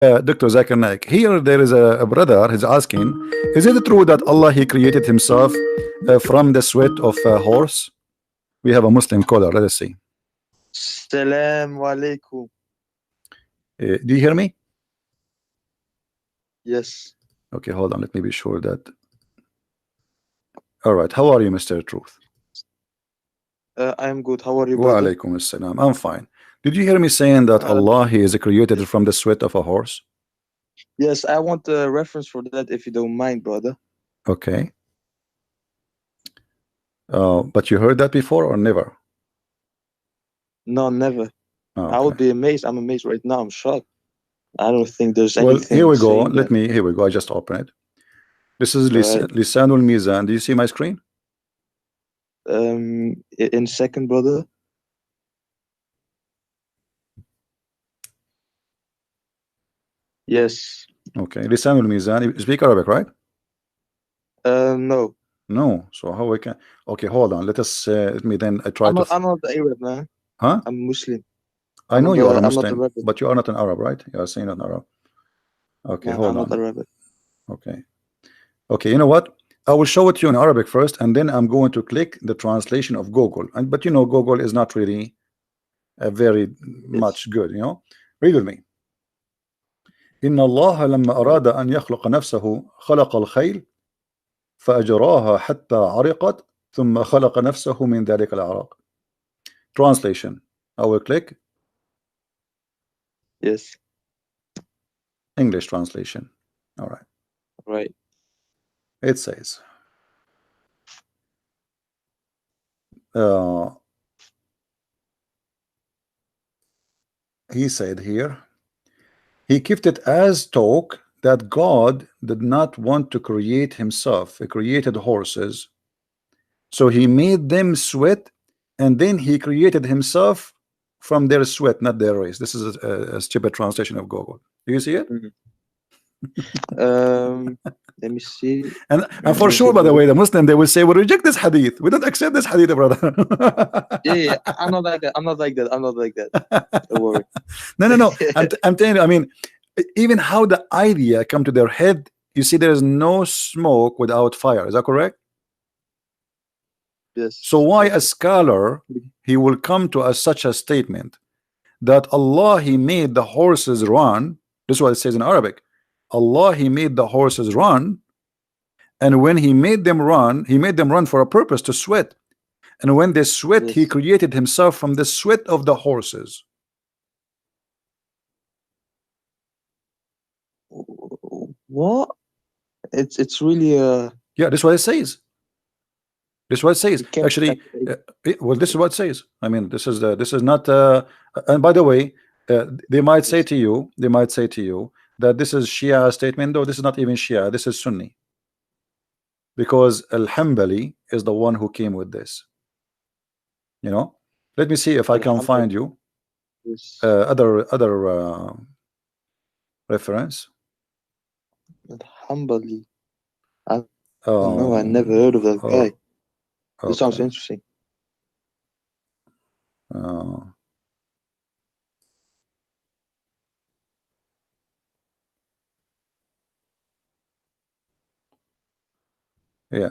Dr. Zakir Naik, here there is a brother, he's asking, is it true that Allah he created himself from the sweat of a horse? We have a Muslim caller, let us see. Salam alaikum. Do you hear me? Yes. Okay, hold on, let me be sure that. All right, how are you, Mr. Truth? I'm good. How are you, Wa brother? alaikum assalam. I'm fine. Did you hear me saying that Allah he is created from the sweat of a horse? Yes, I want a reference for that if you don't mind, brother. Okay. But you heard that before or never? No, never. Okay. I would be amazed. I'm amazed right now. I'm shocked. I don't think there's Well, anything. here we go. Here we go. I just open it. This is right. Lisanul Mizan. Do you see my screen? In second, brother. Yes. Okay. Lisanul Mizan. You speak Arabic, right? No. No. So how we can? Okay, hold on. Let us. Let me then. I'm not Arab, man. Huh? I'm Muslim. I know you are a I'm not Muslim, Arab. but you are not an Arab, right? You are saying not an Arab. Okay, No, hold I'm on. not Arab. Okay. Okay. You know what? I will show it to you in Arabic first, and then I'm going to click the translation of Google. But you know, Google is not really very much good. You know, read with me. إن الله لما أراد أن يخلق نفسه خلق الخيل فأجراها حتى عرقت ثم خلق نفسه من ذلك العرق. Translation. I will click. Yes. English translation. All right. Right. It says. He said here, he kept it as talk that God did not want to create himself. He created horses, so he made them sweat, and then he created himself from their sweat, not their race. This is a stupid translation of Google. Do you see it? Let me see. And for sure, by the way, the Muslim, they will say, we reject this hadith. We don't accept this hadith, brother. Yeah, I'm not like that. I'm not like that. Don't worry. No. I'm telling you, I mean, even how the idea come to their head, you see, there is no smoke without fire. Is that correct? Yes. So why a scholar, he will come to such a statement that Allah, he made the horses run. This is what it says in Arabic. Allah, he made the horses run, and when he made them run for a purpose, to sweat. And when they sweat, Yes. he created himself from the sweat of the horses. What? It's really yeah, this is what it says. This is what it says. Actually, well, this is what it says. I mean, this is not. And by the way, they might say to you, that this is Shia statement. Though this is not even Shia. This is Sunni. Because Al-Hanbali is the one who came with this. You know. Let me see if I can find you other reference. Hanbali. No, I never heard of that guy. This sounds interesting. Yeah,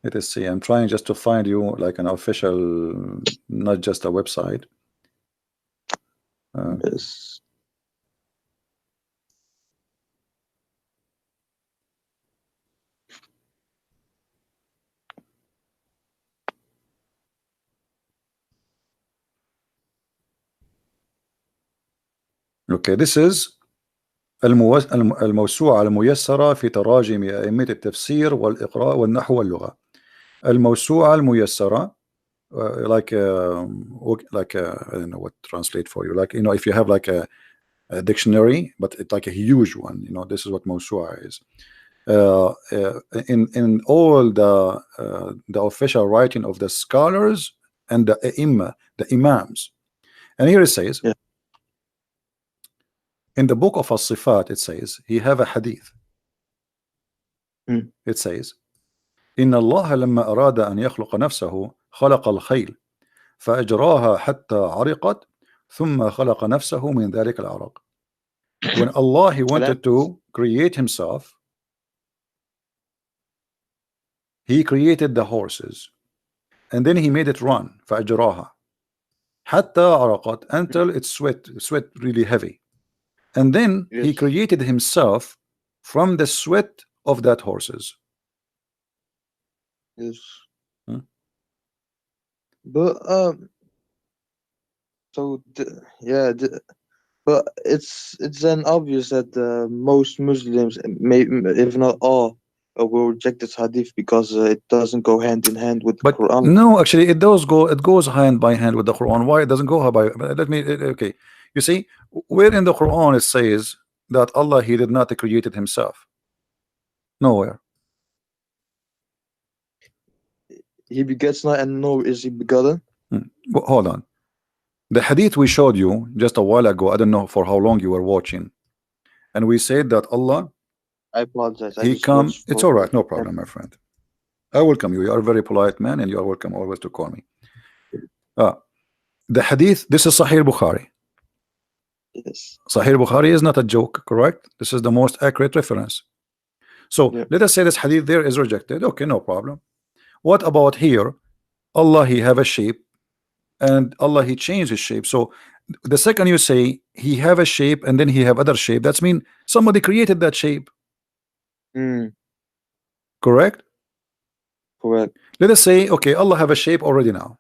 let us see. I'm trying just to find you like an official, not just a website. Yes. Okay, this is الموسوعة الميسرة في تراجم أئمة التفسير والإقراء والنحو واللغة. الموسوعة الميسرة, like I don't know what to translate for you. Like, you know, if you have like a dictionary, but it's like a huge one. You know, this is what موسوعة is. In all the official writing of the scholars and the the imams. And here it says, yeah. In the book of As-Sifat, it says, he have a hadith. It says, إن الله لما أراد أن يخلق نفسه خلق الخيل فأجراها حتى عرقت ثم خلق نفسه من ذلك العرق. when Allah he wanted to create himself, he created the horses and then he made it run فأجراها حتى عرقت until it sweat really heavy, and then he created himself from the sweat of that horses. Yes. But so but it's then obvious that most Muslims, if not all, will reject this hadith because it doesn't go hand in hand with the Quran. No, actually, it does go. It goes hand by hand with the Quran. Why it doesn't go by? Let me. Okay, you see, where in the Quran it says that Allah he did not create it himself? Nowhere. He begets not, and nor is he begotten. Well, hold on. The hadith we showed you just a while ago, I don't know for how long you were watching, and we said that Allah, I apologize. He comes. It's all right, no problem, my friend. I welcome you. You are a very polite man, and you are welcome always to call me. The hadith. This is Sahih Bukhari. Yes. Sahih Bukhari is not a joke, correct? This is the most accurate reference. So let us say this hadith there is rejected. Okay, no problem. What about here? Allah he have a shape, and Allah he changed his shape. So the second you say he have a shape and then he have other shape, that's mean somebody created that shape. Correct? Correct. Let us say, okay, Allah have a shape already now,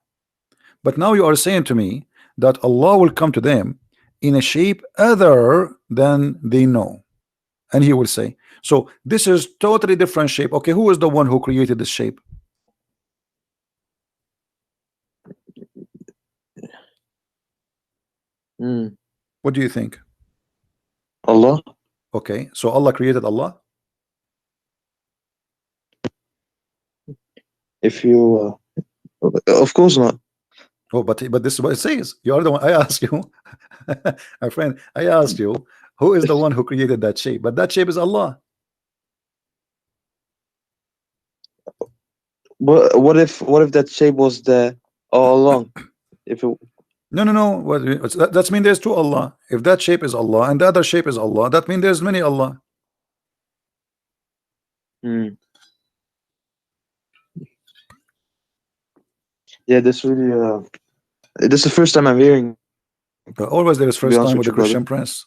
but now you are saying to me that Allah will come to them in a shape other than they know, and he will say, so this is totally different shape. Okay, who is the one who created this shape? What do you think? Allah. Okay, so Allah created Allah. If you, of course not. Oh, but this is what it says. You are the one. I ask you, my friend. I asked you, who is the one who created that shape? But that shape is Allah. But what if that shape was there all along? If it... No. That means there's two Allah. If that shape is Allah and the other shape is Allah, that means there's many Allah. Yeah, this really this is the first time I'm hearing. But always there is first time with the Christian Prince.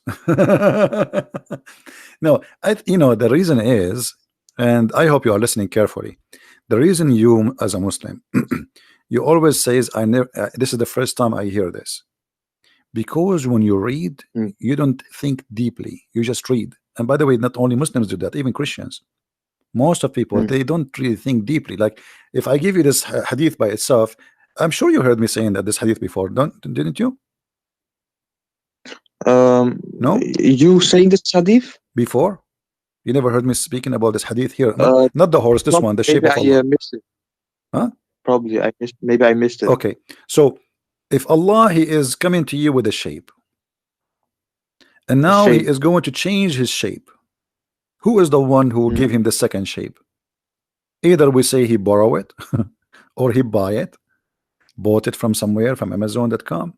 No, the reason is, and I hope you are listening carefully. The reason you, as a Muslim, you always says, I never. This is the first time I hear this, because when you read, you don't think deeply. You just read. And by the way, not only Muslims do that, even Christians. Most of people they don't really think deeply. Like if I give you this hadith by itself, I'm sure you heard me saying that this hadith before, didn't you? No, you saying this hadith before? You never heard me speaking about this hadith here? Not the horse, this one, the shape of Allah. Missed it. Huh? Probably I missed. Maybe I missed it. Okay, so if Allah he is coming to you with a shape, and now he is going to change his shape, who is the one who will give him the second shape? Either we say he borrow it, or he bought it from somewhere, from Amazon.com,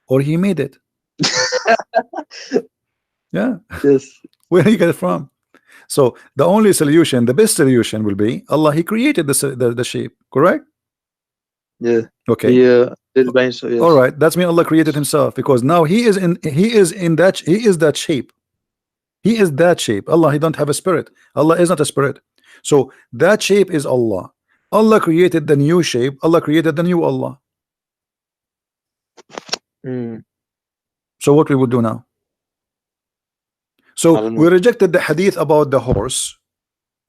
or he made it. Yeah. Yes. Where he get it from? So the only solution, the best solution will be Allah he created the shape, correct? Yeah. Okay. Yeah. Yes. All right. That's mean Allah created himself, because now he is that shape. He is that shape. Allah he don't have a spirit. Allah is not a spirit. So that shape is Allah. Allah created the new shape. Allah created the new Allah. So what we would do now? So we rejected the hadith about the horse,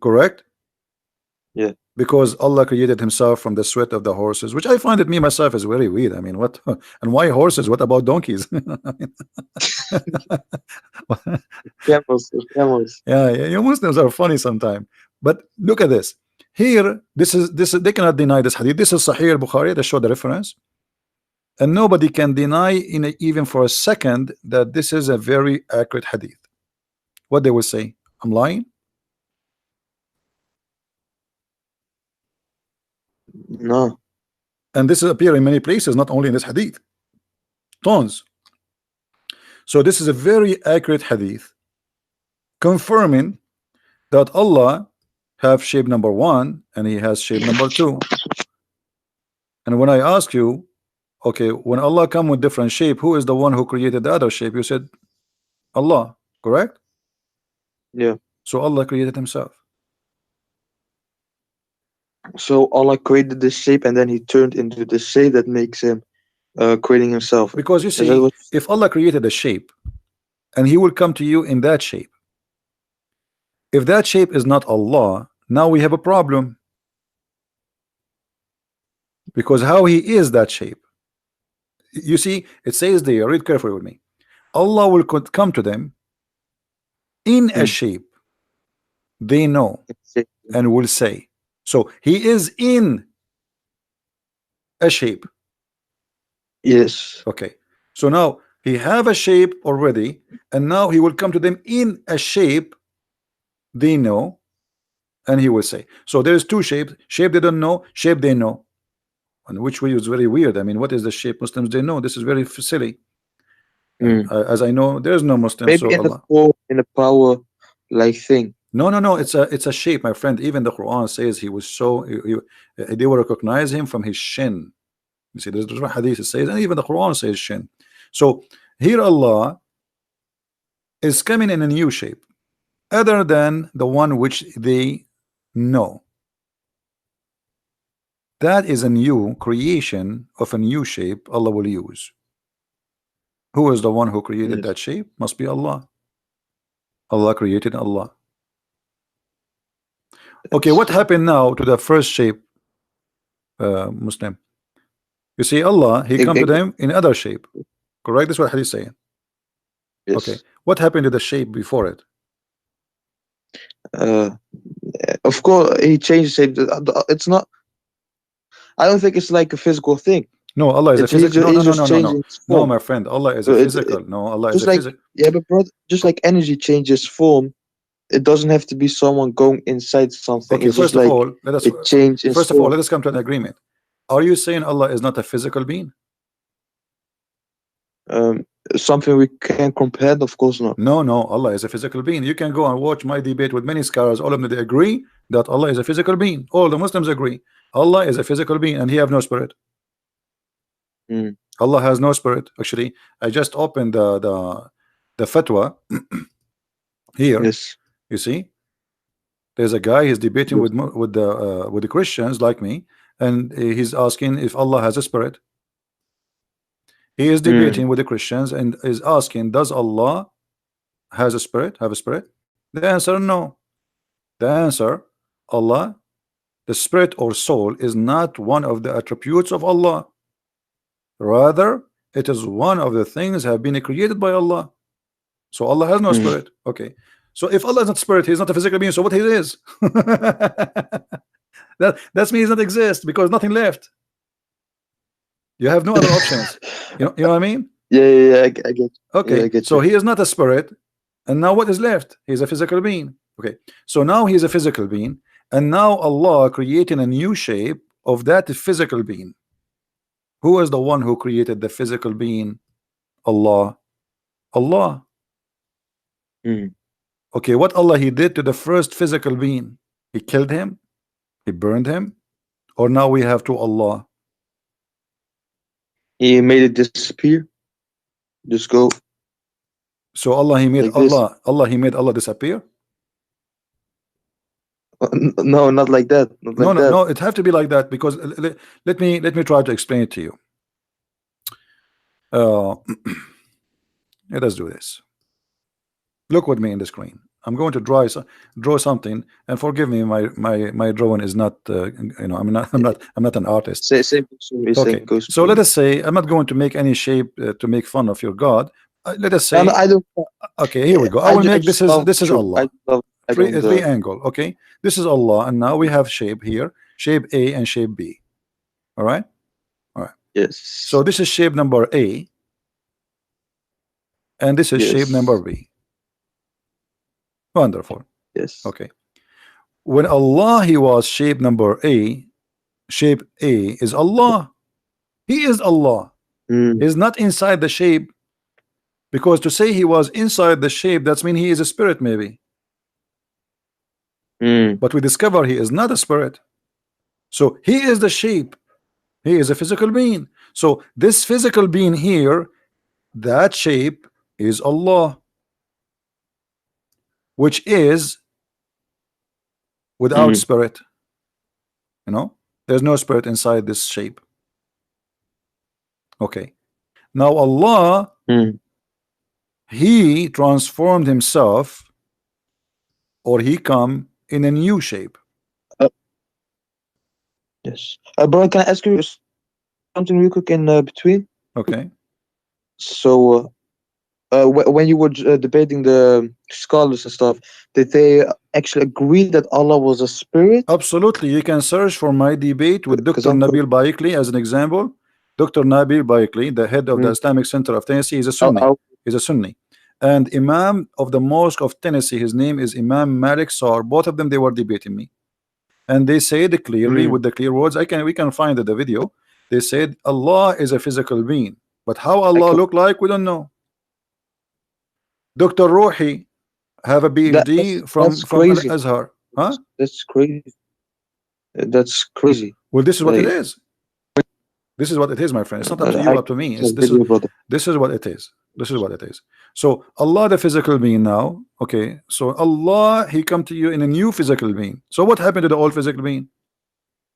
correct? Yeah. Because Allah created himself from the sweat of the horses, which I find it me myself is very weird. I mean, what and why horses? What about donkeys? Camels. Yeah, you Muslims are funny sometimes. But look at this. Here, this is they cannot deny this hadith. This is Sahih al-Bukhari. They show the reference. And nobody can deny even for a second that this is a very accurate hadith. What they will say? I'm lying? No. And this appears in many places, not only in this hadith. Tons. So this is a very accurate hadith confirming that Allah have shape number 1 and he has shape number 2. And when I ask you, okay, when Allah come with different shape, who is the one who created the other shape? You said Allah, correct? Yeah. So Allah created himself. So Allah created the shape and then he turned into the shape that makes him creating himself. Because you Is that see, what- if Allah created a shape and he will come to you in that shape, if that shape is not Allah, now we have a problem. Because how he is that shape? You see, it says there, read carefully with me. Allah will come to them in a shape they know and will say. So he is in a shape. Yes. Okay. So now he have a shape already, and now he will come to them in a shape they know, and he will say. So there's two shapes: shape they don't know, shape they know. And which way is very weird. I mean, what is the shape Muslims they know? This is very silly. As I know, there's no Muslim. Maybe So in Allah. a form, in a power like thing. No. It's a shape, my friend. Even the Quran says he was so they will recognize him from his shin. You see, there's different hadith it says, and even the Quran says shin. So here Allah is coming in a new shape, other than the one which they know. That is a new creation of a new shape Allah will use. Who is the one who created that shape? Must be Allah. Allah created Allah. Okay, what happened now to the first shape, Muslim? You see, Allah, he come to them in other shape. Correct? That's what hadith is saying. Yes. Okay. What happened to the shape before it? Of course, he changed shape. It's not. I don't think it's like a physical thing. No, Allah is a physical. No, No, my friend. Allah is a physical. No, Allah is a physical. Yeah, but brother, just like energy changes form, it doesn't have to be someone going inside something. Okay, it's first just of like all, let us it changes. first of all, let us come to an agreement. Are you saying Allah is not a physical being? Something we can compare? Of course not. No, Allah is a physical being. You can go and watch my debate with many scholars. All of them, they agree that Allah is a physical being. All the Muslims agree. Allah is a physical being and he have no spirit. Allah has no spirit. Actually, I just opened the fatwa here. Yes. You see, there's a guy, he's debating with the Christians like me, and he's asking if Allah has a spirit. He is debating with the Christians and is asking, does Allah has a spirit, have a spirit? The answer, no. The answer, Allah, the spirit or soul is not one of the attributes of Allah. Rather, it is one of the things have been created by Allah. So Allah has no spirit. Okay. So if Allah is not spirit, he's not a physical being. So what he is? That's means he does not exist because nothing left. You have no other options. You know what I mean? Yeah, I get you. Okay, Yeah, I get so you. he is not a spirit, and now what is left? He's a physical being. Okay, so now he's a physical being, and now Allah creating a new shape of that physical being. Who is the one who created the physical being? Allah. Allah. Okay, what Allah he did to the first physical being? He killed him? He burned him? Or now we have to Allah? He made it disappear. Just go. So Allah he made Like this. Allah he made Allah disappear? No, not like that. Not like that. No, it have to be like that because let me try to explain it to you. Let us do this. Look with me in the screen. I'm going to draw something, and forgive me, my drawing is not I'm not an artist. Same Okay, so let us say I'm not going to make any shape to make fun of your God. Let us say no, I don't. Okay, here we go. I will make this is Allah. Three angle. Okay, this is Allah, and now we have shape here, shape A and shape B. All right. Yes. So this is shape number A, and this is shape number B. Wonderful. Yes. Okay. When Allah he was shape number A, shape A is Allah. He is Allah. He's not inside the shape Because to say he was inside the shape, that's mean he is a spirit maybe. But we discover he is not a spirit. So he is the shape. He is a physical being. So this physical being here, that shape is Allah, which is without spirit. You know, there's no spirit inside this shape. Okay. Now Allah, he transformed himself, or he come in a new shape. Yes. Bro, can I ask you something real quick in between? Okay. So, when you were debating the scholars and stuff, did they actually agree that Allah was a spirit? Absolutely. You can search for my debate with Dr. Nabil Baikli as an example. Dr. Nabil Baikli, the head of the Islamic Center of Tennessee, is a Sunni. He's a Sunni. And Imam of the Mosque of Tennessee, his name is Imam Malik Sar. Both of them, they were debating me. And they said clearly with the clear words, we can find the video. They said Allah is a physical being. But how Allah look like, we don't know. Dr. Ruhi have a PhD from Al-Azhar. Huh? That's crazy. That's crazy. Well, this is what it is. This is what it is, my friend. It's not up to you, up to me. This is what it is. This is what it is. So Allah, the physical being now, okay. So Allah, he come to you in a new physical being. So what happened to the old physical being?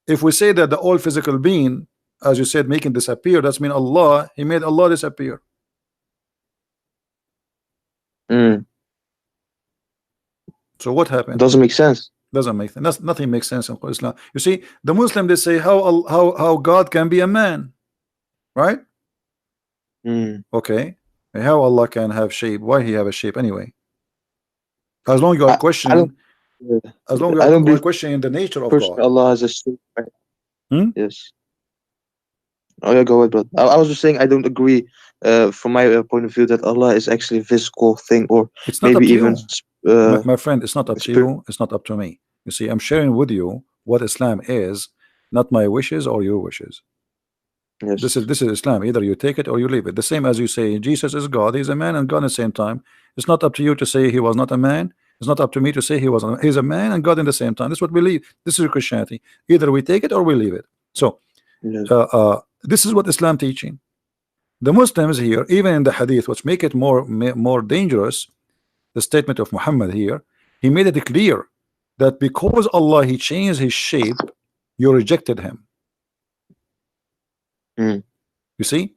If we say that the old physical being, as you said, making disappear, that's mean Allah, he made Allah disappear. So what happened? Doesn't make sense. Doesn't make sense. Nothing makes sense in Islam. You see, the Muslim, they say how God can be a man, right? Okay. How Allah can have shape? Why he have a shape anyway? As long as you are questioning, as long as you are questioning the nature of God. Allah has a shape. Yes. Oh yeah, go ahead, bro. I was just saying I don't agree from my point of view that Allah is actually a physical thing, or it's not maybe up to even my friend, it's not up to you, it's not up to me. You see, I'm sharing with you what Islam is, not my wishes or your wishes. Yes. This is Islam. Either you take it or you leave it. The same as you say Jesus is God, he's a man and God at the same time. It's not up to you to say he was not a man. It's not up to me to say he's a man and God in the same time. This is what we believe. This is Christianity. Either we take it or we leave it. So yes. This is what Islam teaching. The Muslims here, even in the hadith, which make it more dangerous, the statement of Muhammad here, he made it clear that because Allah, he changed his shape, you rejected him. You see,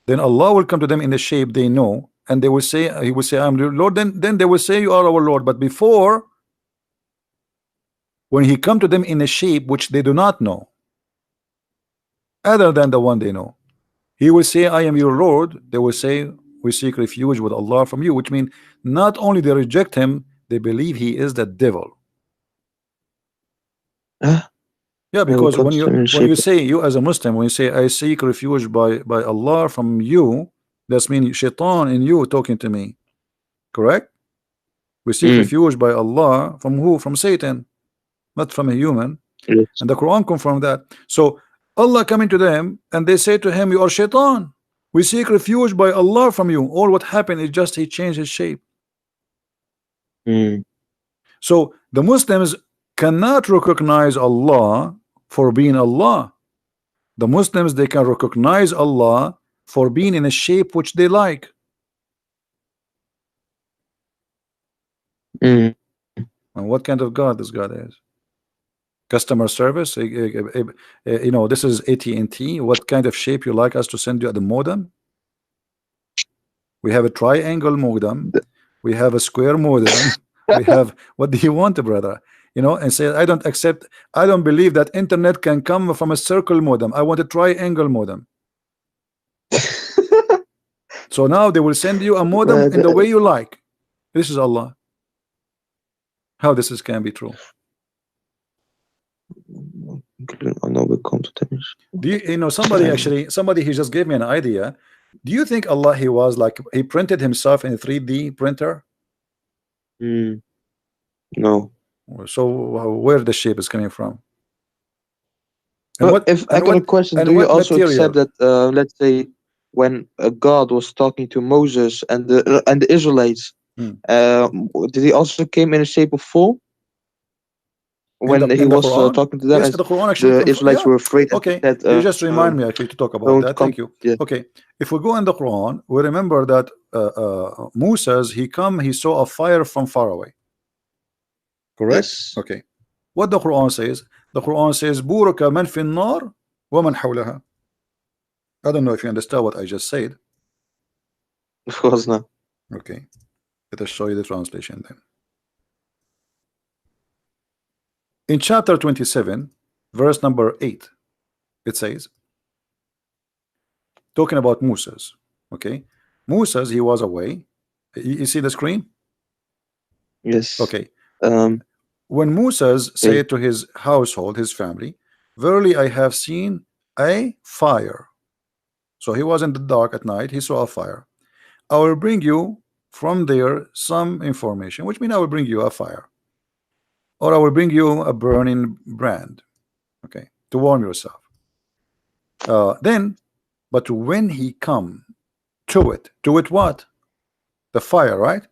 then Allah will come to them in the shape they know, and they will say, he will say, I'm your Lord. Then they will say, you are our Lord. But before, when he come to them in a shape which they do not know, other than the one they know, he will say, I am your Lord. They will say, we seek refuge with Allah from you, which means not only they reject him, they believe he is the devil. Yeah, because when you say, you as a Muslim, when you say I seek refuge by Allah from you, that's mean shaitan in you talking to me. Correct? We seek refuge by Allah from who? From Satan, not from a human. Yes. And the Quran confirmed that. So Allah coming to them and they say to him, you are shaitan. We seek refuge by Allah from you. All what happened is just he changed his shape. So the Muslims cannot recognize Allah for being Allah. The Muslims, they can recognize Allah for being in a shape which they like. And what kind of God this God is? Customer service, you know, this is AT&T. What kind of shape you like us to send you at the modem? We have a triangle modem, we have a square modem, we have, what do you want, brother? You know, and say, I don't accept, I don't believe that internet can come from a circle modem. I want a triangle modem. So now they will send you a modem in the way you like. This is Allah. How this can be true? Do you know, somebody he just gave me an idea. Do you think Allah, he was like, he printed himself in a 3D printer? No. So where the shape is coming from? And what, if I got a question, do you also accept that let's say when God was talking to Moses and the Israelites, did he also came in a shape of form when he in the was Quran? talking to them? Yes, And the Quran actually the Israelites yeah. were afraid and Okay, said, you just remind me actually to talk about "Don't that. come." Thank you. Yeah. Okay, if we go in the Quran, we remember that Moses, he saw a fire from far away. Correct? Yes. Okay. What the Quran says? The Quran says, "Buraka man fi an-nar wa man hawlaha." I don't know if you understand what I just said. Of course not. Okay, let us show you the translation then. In chapter 27, verse number 8, it says, talking about Moses. Okay, Moses, he was away. You see the screen? Yes. Okay. Um. When Moses Okay. said to his household, his family, "Verily I have seen a fire." So he was in the dark at night, he saw a fire. "I will bring you from there some information," which means I will bring you a fire, or I will bring you a burning brand, okay, to warm yourself. Then, but when he come to it what? The fire, right?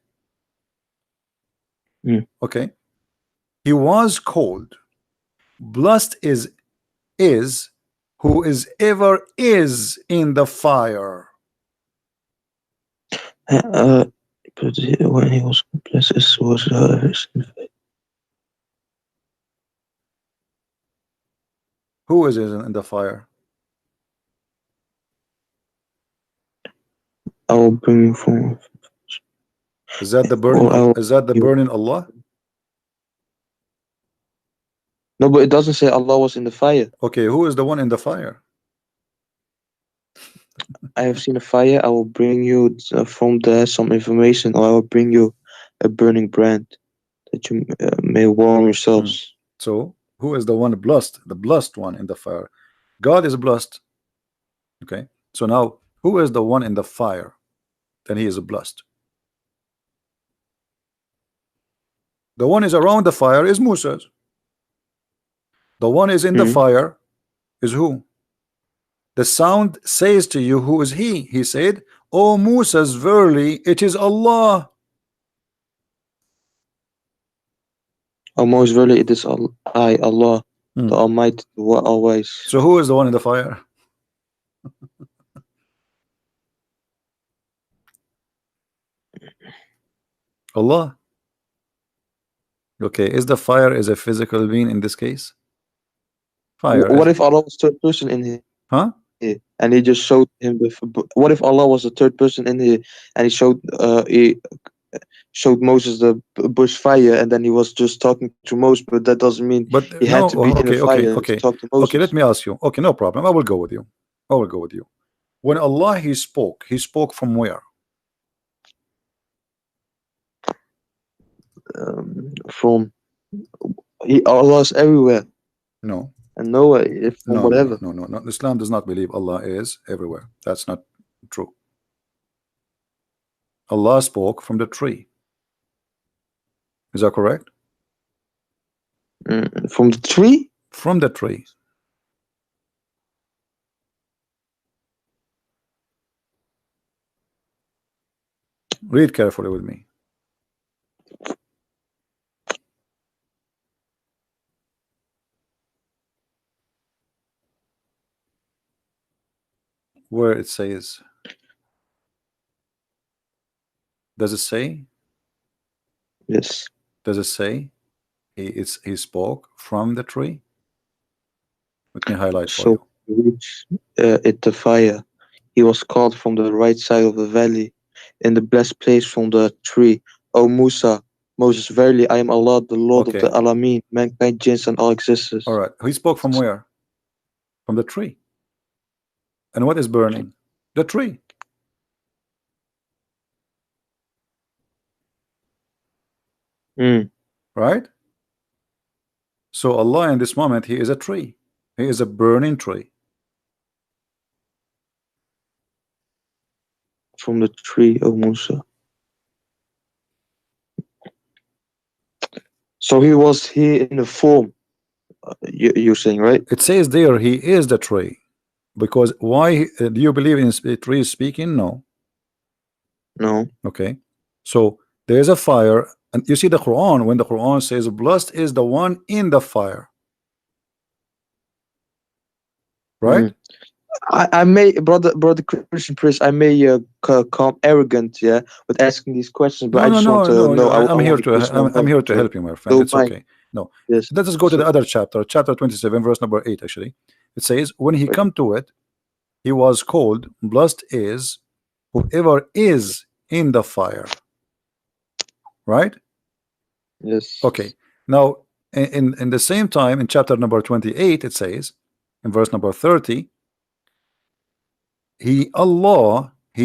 Okay. He was cold. Blessed is who is ever is in the fire. But when he was blessed, was Who is in the fire? I will bring you from. Is that the burning? Or I will, Is that the burning Allah? no, but it doesn't say Allah was in the fire. Okay, who is the one in the fire? I have seen a fire. I will bring you from there some information, or I will bring you a burning brand that you may warm yourselves. So who is the one blessed? The blessed one in the fire. God is blessed. Okay. So now who is the one in the fire? Then he is blessed. The one is around the fire is Moses. The one is in the fire is who? The sound says to you, who is he? He said, "O Moses, verily it is Allah." Oh, most verily it is I, Allah, the Almighty, the Always. So who is the one in the fire? Allah. Okay, is the fire is a physical being in this case? Fire. What if Allah was third person in here? Huh? And he just showed him what if Allah was the third person in here and he showed Moses the bush fire and then he was just talking to Moses, but that doesn't mean he had to be in the fire to talk to Moses. Okay, let me ask you. Okay, no problem. I will go with you. I will go with you. When Allah he spoke from where? From Allah is everywhere. No. And nowhere, if from whatever. No. Islam does not believe Allah is everywhere. That's not true. Allah spoke from the tree. Is that correct? From the tree? From the tree. Read carefully with me. Where it says, does it say? Yes. Does it say he spoke from the tree? Let me highlight for you. Reach it the fire. He was called from the right side of the valley, in the blessed place from the tree. O Musa, Moses, verily I am Allah, the Lord of the Alameen, mankind, jinns, and all existence. All right. He spoke from where? From the tree. And what is burning? The tree. Right? So Allah in this moment, he is a tree. He is a burning tree. From the tree, O Musa. So he was here in the form, you're saying, right? It says there, he is the tree. Because why do you believe in tree speaking? No. No. Okay, so there's a fire, and you see the Quran, when the Quran says blessed is the one in the fire, right? I may, brother Christian Priest, I may come arrogant, yeah, with asking these questions, but I just want to know. I'm I here want to personal I'm here help, to so help you, my friend. don't It's mind. okay. No, Yes. let us go to So, the other chapter, chapter 27, verse number 8. Actually, it says, when he Okay. come to it, he was called blessed is whoever is in the fire, right? yes. Okay, now in the same time, in chapter number 28, it says in verse number 30, he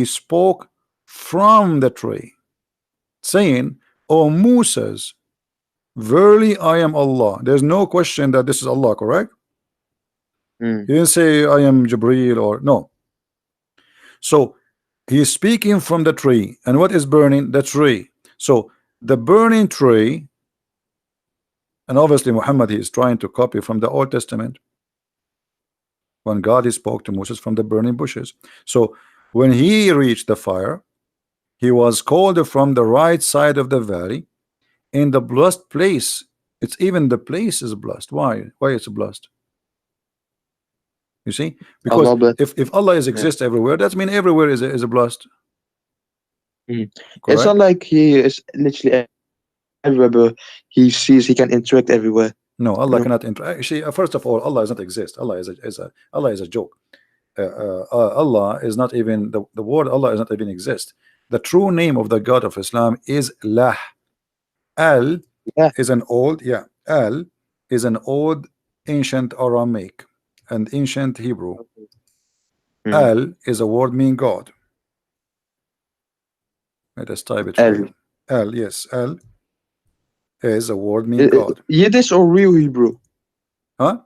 spoke from the tree, saying, O Moses, verily I am Allah. There's no question that this is Allah, correct? Mm. He didn't say I am Jibreel or no. So he is speaking from the tree, and what is burning? The tree. So the burning tree, and obviously Muhammad, he is trying to copy from the Old Testament, when God he spoke to Moses from the burning bushes. So when he reached the fire, he was called from the right side of the valley in the blessed place. It's even the place is blessed. Why it's blessed? You see, because Allah bless. if Allah is exist everywhere, that means everywhere is a blessed. It's Correct? not like he is literally everywhere, but he sees he can interact everywhere. No, Allah You know? cannot interact. Actually, first of all, Allah does not exist. Allah is a joke. Allah is not even the word Allah is not even exist. The true name of the God of Islam is Lah. Al Yeah. is an old, Al is an old ancient Aramaic and ancient Hebrew. Al is a word mean God. Let us type it for you. Al, yes, Al is a word mean God. Yiddish or real Hebrew? Huh?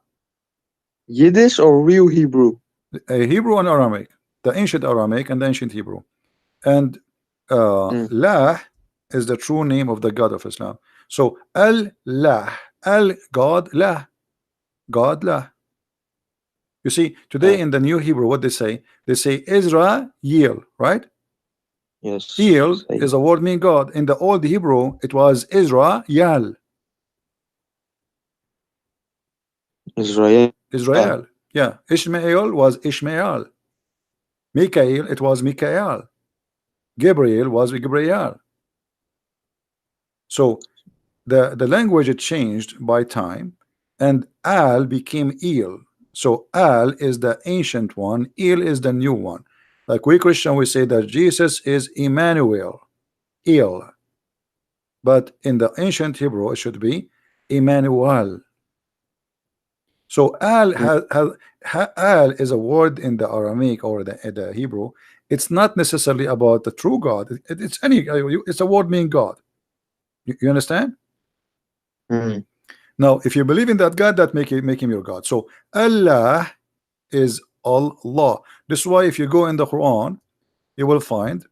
Yiddish or real Hebrew? Hebrew and Aramaic, the ancient Aramaic and the ancient Hebrew. And Lah is the true name of the God of Islam. So Al-Lah, Al God, Lah, God, Lah. You see, today in the New Hebrew, what they say Israel, right? Yes. El is a word mean God. In the old Hebrew, it was Israel. Israel. Yeah. Ishmael was Ishmael. Mikael, it was Mikael. Gabriel was Gabriel. So the language it changed by time, and Al became El. So Al is the ancient one, El is the new one. Like we Christian, we say that Jesus is Emmanuel, El. But in the ancient Hebrew, it should be Emmanuel. So Al Al is a word in the Aramaic or the Hebrew. It's not necessarily about the true God. It's it's a word meaning God. You understand? Now, if you believe in that God, that make him your God. So Allah is Allah. This is why if you go in the Quran, you will find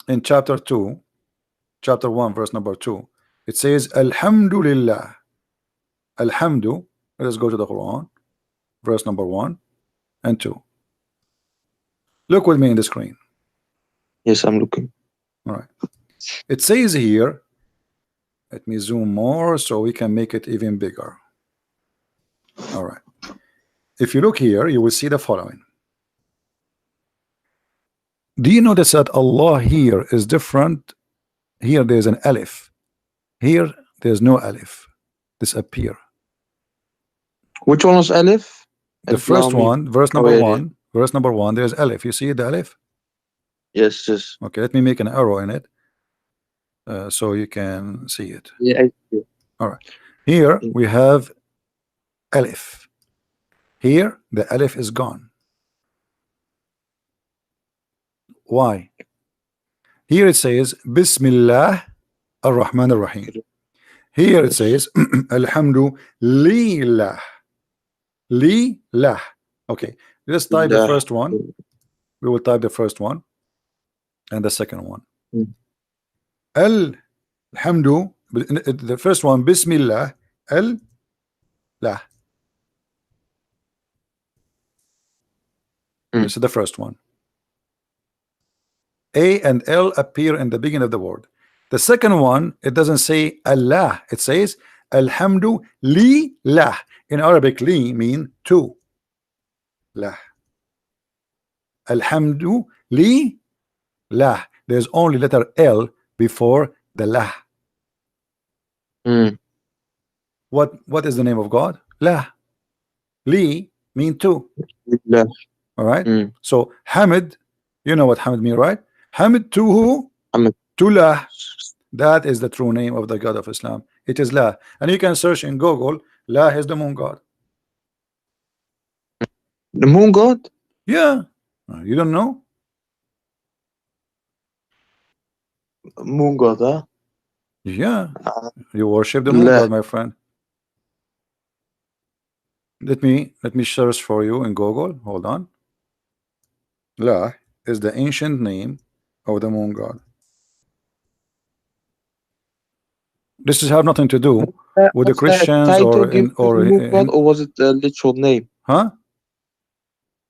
in chapter 1, verse number 2, it says Alhamdulillah. Alhamdu. Let us go to the Quran, verse number 1 and 2. Look with me in the screen. Yes, I'm looking. All right. It says here, let me zoom more so we can make it even bigger. All right. If you look here, you will see the following. Do you notice that Allah here is different? Here there's an alif. Here there's no alif. Disappear. Which one was alif? The first one, verse number 1. Verse number 1, there's alif. You see the alif? Yes, yes. Okay, let me make an arrow in it so you can see it. Yeah, I see. All right. Here we have alif. Here the alif is gone. Why? Here it says Bismillah ar-Rahman ar-Rahim. Here it says Alhamdu Lillah. Lillah. Okay, let's type the first one. We will type the first one and the second one. Alhamdu, the first one, Bismillah, Al-Lah. This is the first one. A and L appear in the beginning of the word. The second one, it doesn't say Allah, it says Alhamdu li lah. In Arabic, li mean to. Lah. Alhamdu li lah. There's only letter L before the lah. What is the name of God? Lah. Li mean to. Yeah. All right. So Hamid, you know what Hamid mean, right? Hamid to who? Hamid. To lah. That is the true name of the God of Islam. It is lah. And you can search in Google. Lah is the moon god. The moon god? Yeah. You don't know? Moon god, huh? Yeah. You worship the moon god, my friend. Let me search for you in Google. Hold on. La is the ancient name of the moon god. This has have nothing to do with the Christians or was it a literal name? Huh?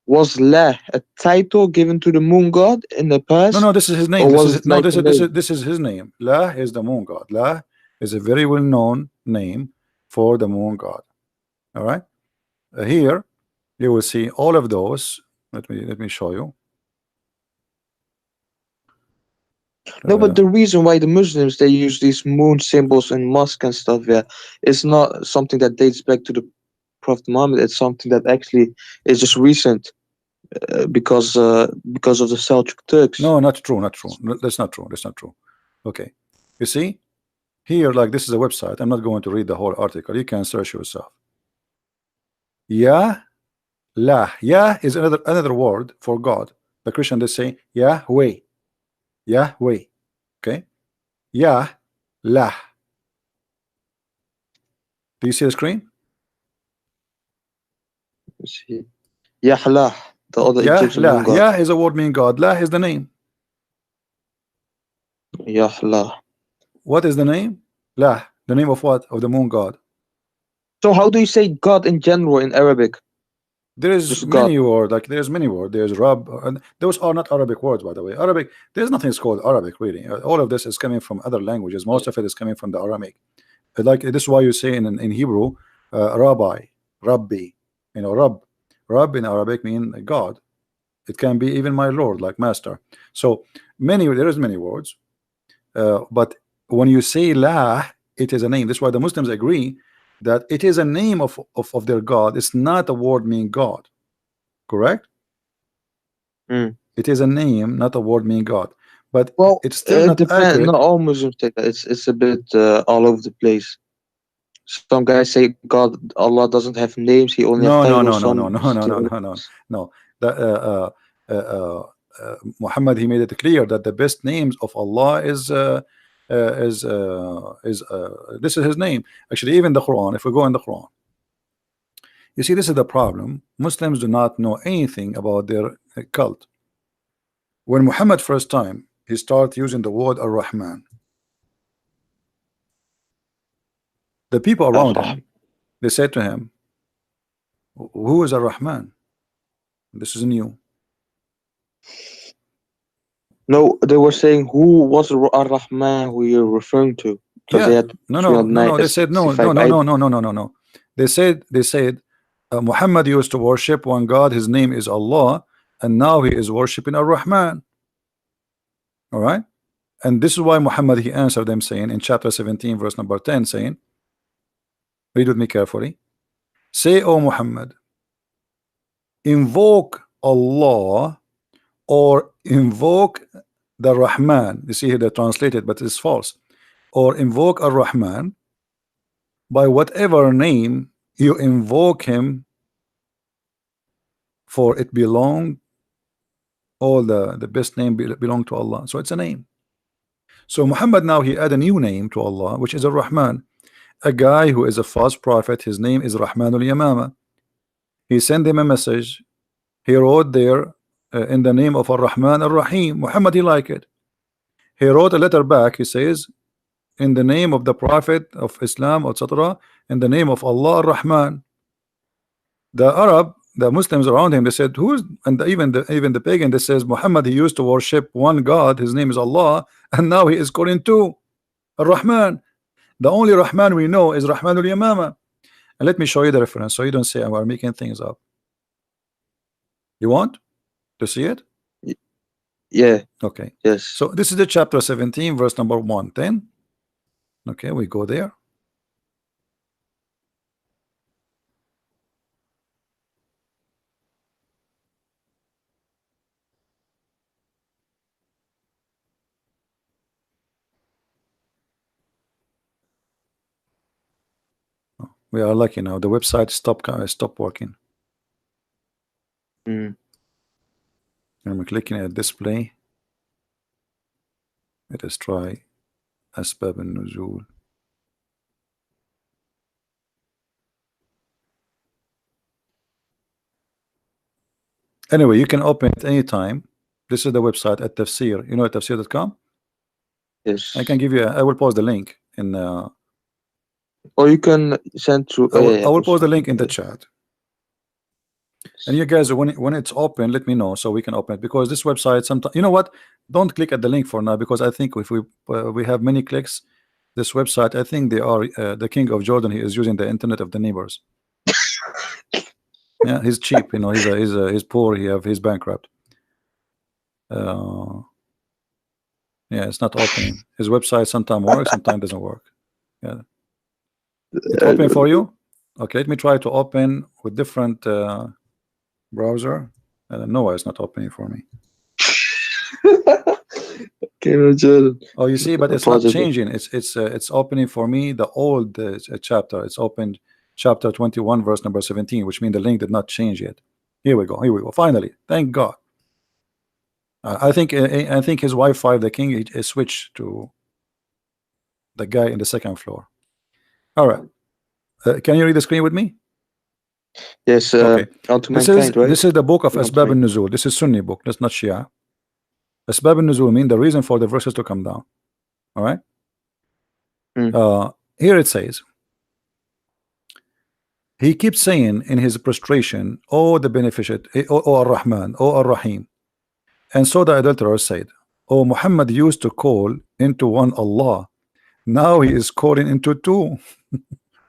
Was La a title given to the moon god in the past? No, this is his name. This is his name. La is the moon god. La is a very well-known name for the moon god. All right. Here you will see all of those. Let me show you. No, but the reason why the Muslims they use these moon symbols in mosque and stuff, yeah, it's not something that dates back to the Prophet Muhammad. It's something that actually is just recent because of the Seljuk Turks. No, not true, not true. No, that's not true. That's not true. Okay, you see here, like this is a website. I'm not going to read the whole article. You can search yourself. Ya, la. Ya is another word for God. The Christian they say Yahweh. Yahweh. Okay. Ya, la. Do you see the screen? Yahlah, the other Egyptian la. god. Ya is a word meaning God. La is the name. Yahlah. What is the name? La. The name of what? Of the moon god. So how do you say God in general in Arabic? There is many words, like there's many words. There's Rab, and those are not Arabic words, by the way. Arabic, there's nothing called Arabic, really. All of this is coming from other languages. Most of it is coming from the Aramaic. Like this is why you say in Hebrew, Rabbi, Rabbi, you know, Rab in Arabic mean God. It can be even my Lord, like master. So there is many words, but when you say La, it is a name. That's why the Muslims agree that it is a name of their God. It's not a word meaning God. Correct? It is a name, not a word meaning God. But well, it's still not accurate. Not all Muslims take that. It's a bit all over the place. Some guys say God, Allah doesn't have names. He only has titles. No. Muhammad, he made it clear that the best names of Allah is this is his name. Actually, even the Quran, if we go in the Quran, you see, this is the problem. Muslims do not know anything about their cult. When Muhammad first time he started using the word Ar-Rahman, the people around him, they said to him, who is Ar-Rahman? This is new. No, they were saying who was Ar-Rahman who you're referring to. Yeah. No. They said no. They said Muhammad used to worship one God. His name is Allah, and now he is worshiping Ar-Rahman. All right. And this is why Muhammad he answered them saying in chapter 17 verse number 10 saying, read with me carefully. Say, O Muhammad, invoke Allah or invoke the Rahman. You see here they translated, but it's false. Or invoke Ar-Rahman by whatever name you invoke him, for it belong, all the best name belong to Allah. So it's a name. So Muhammad now he add a new name to Allah, which is Ar-Rahman. A guy who is a false prophet, his name is Rahmanul Yamama. He sent him a message. He wrote there in the name of Ar-Rahman Ar-Rahim. Muhammad he liked it. He wrote a letter back. He says, in the name of the Prophet of Islam, etc., in the name of Allah Ar-Rahman. The Arab, the Muslims around him, they said, who's, and even the pagan, that says Muhammad, he used to worship one God, his name is Allah, and now he is calling two Ar-Rahman. The only Rahman we know is Rahmanul Yamama. And let me show you the reference so you don't say we're making things up. You want to see it? Yeah. Okay. Yes. So this is the chapter 17, verse number 110. Okay, we go there. We are lucky now. The website stopped working. Mm. I'm clicking at display. Let us try Asbab al-Nuzul. Anyway, you can open it anytime. This is the website at Tafsir. You know at tafsir.com? Yes. I can give you I will post the link in or you can send through. I will post the link in the chat. And you guys, when it's open, let me know so we can open it, because this website sometimes, you know what, don't click at the link for now, because I think if we have many clicks, this website, I think they are the king of Jordan, he is using the internet of the neighbors. Yeah, he's cheap, you know, he's poor, he's bankrupt. Yeah, it's not opening. His website sometimes works, sometimes doesn't work. Yeah, it's open for you. Okay, let me try to open with different browser. I don't know why it's not opening for me. Oh, you see, but it's not changing. It's opening for me the old chapter. It's opened chapter 21, verse number 17, which means the link did not change yet. Here we go. Here we go. Finally, thank God. I think his Wi-Fi, the king, is switched to the guy in the second floor. All right. Can you read the screen with me? Yes. Okay. This is the book of Asbab al-Nuzul. This is Sunni book. That's not Shia. Asbab al-Nuzul mean the reason for the verses to come down. All right. Here it says, he keeps saying in his prostration, "Oh, the beneficent, oh Ar-Rahman, oh Ar-Rahim." And so the adulterer said, "Oh, Muhammad used to call into one Allah. Now he is calling into two,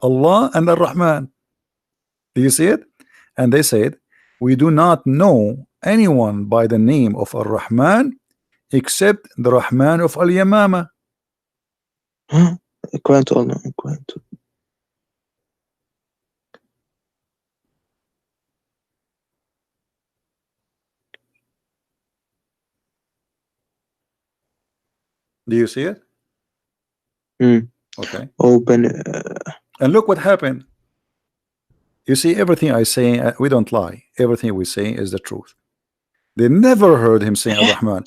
Allah and Ar-Rahman." Do you see it? And they said, "We do not know anyone by the name of Ar-Rahman except the Rahman of Al-Yamama." Do you see it? Okay. Open. And look what happened. You see, everything I say, we don't lie. Everything we say is the truth. They never heard him saying Ar-Rahman.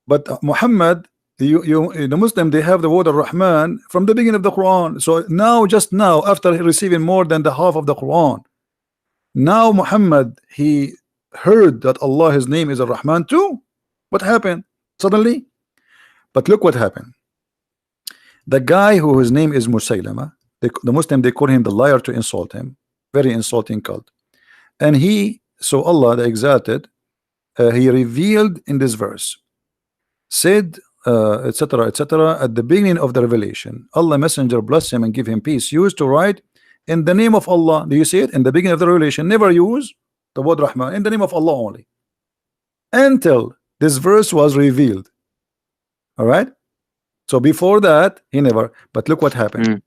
But Muhammad, the Muslim, they have the word Ar-Rahman from the beginning of the Quran. So now, just now, after receiving more than the half of the Quran, now Muhammad, he heard that Allah, his name is Ar-Rahman too. What happened suddenly? But look what happened. The guy whose name is Musaylama, the Muslim, they call him the liar to insult him. Very insulting cult. And so Allah, the exalted, he revealed in this verse, said, etc., etc., at the beginning of the revelation, Allah messenger bless him and give him peace, used to write in the name of Allah. Do you see it? In the beginning of the revelation, never use the word Rahman, in the name of Allah only, until this verse was revealed. All right. So before that, he never. But look what happened.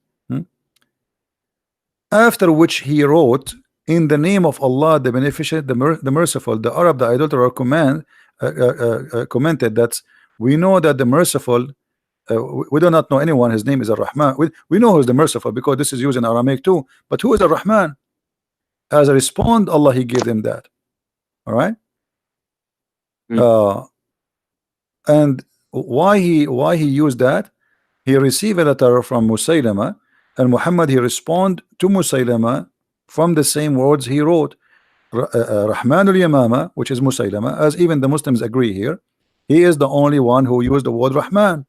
After which he wrote, in the name of Allah, the beneficent, the merciful. The Arab, the adulterer, commented that we know that the merciful, we do not know anyone, his name is Ar-Rahman. We know who is the merciful because this is used in Aramaic too. But who is Ar-Rahman? As a response, Allah, he gave them that. All right. And why he used that? He received a letter from Musaylama, and Muhammad, he respond to Musaylama from the same words he wrote. Rahman al-Yamama, which is Musaylama, as even the Muslims agree here, he is the only one who used the word Rahman.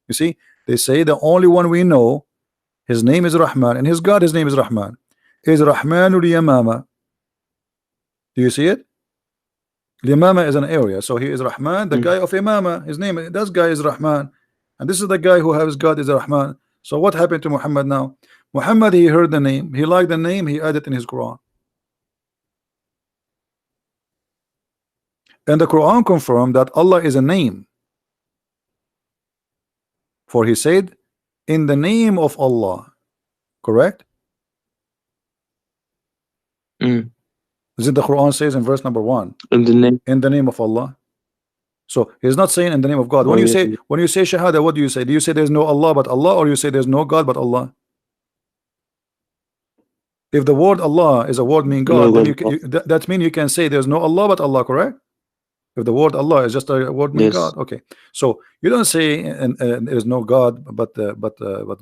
You see, they say the only one we know, his name is Rahman, and his God, his name is Rahman, is Rahman al-Yamama. Do you see it? Yamama is an area, so he is Rahman, the guy of Imama. His name, this guy is Rahman, and this is the guy who has God is Rahman. So what happened to Muhammad now? Muhammad, he heard the name, he liked the name, he added in his Quran. And the Quran confirmed that Allah is a name. For he said, in the name of Allah. Correct? Isn't the Quran says in verse number 1? In the name of Allah. So he's not saying in the name of God. When you say Shahada, what do you say? Do you say there's no Allah but Allah, or you say there's no God but Allah? If the word Allah is a word meaning God, then that means you can say there's no Allah but Allah, correct? If the word Allah is just a word meaning God, okay. So you don't say there's no God but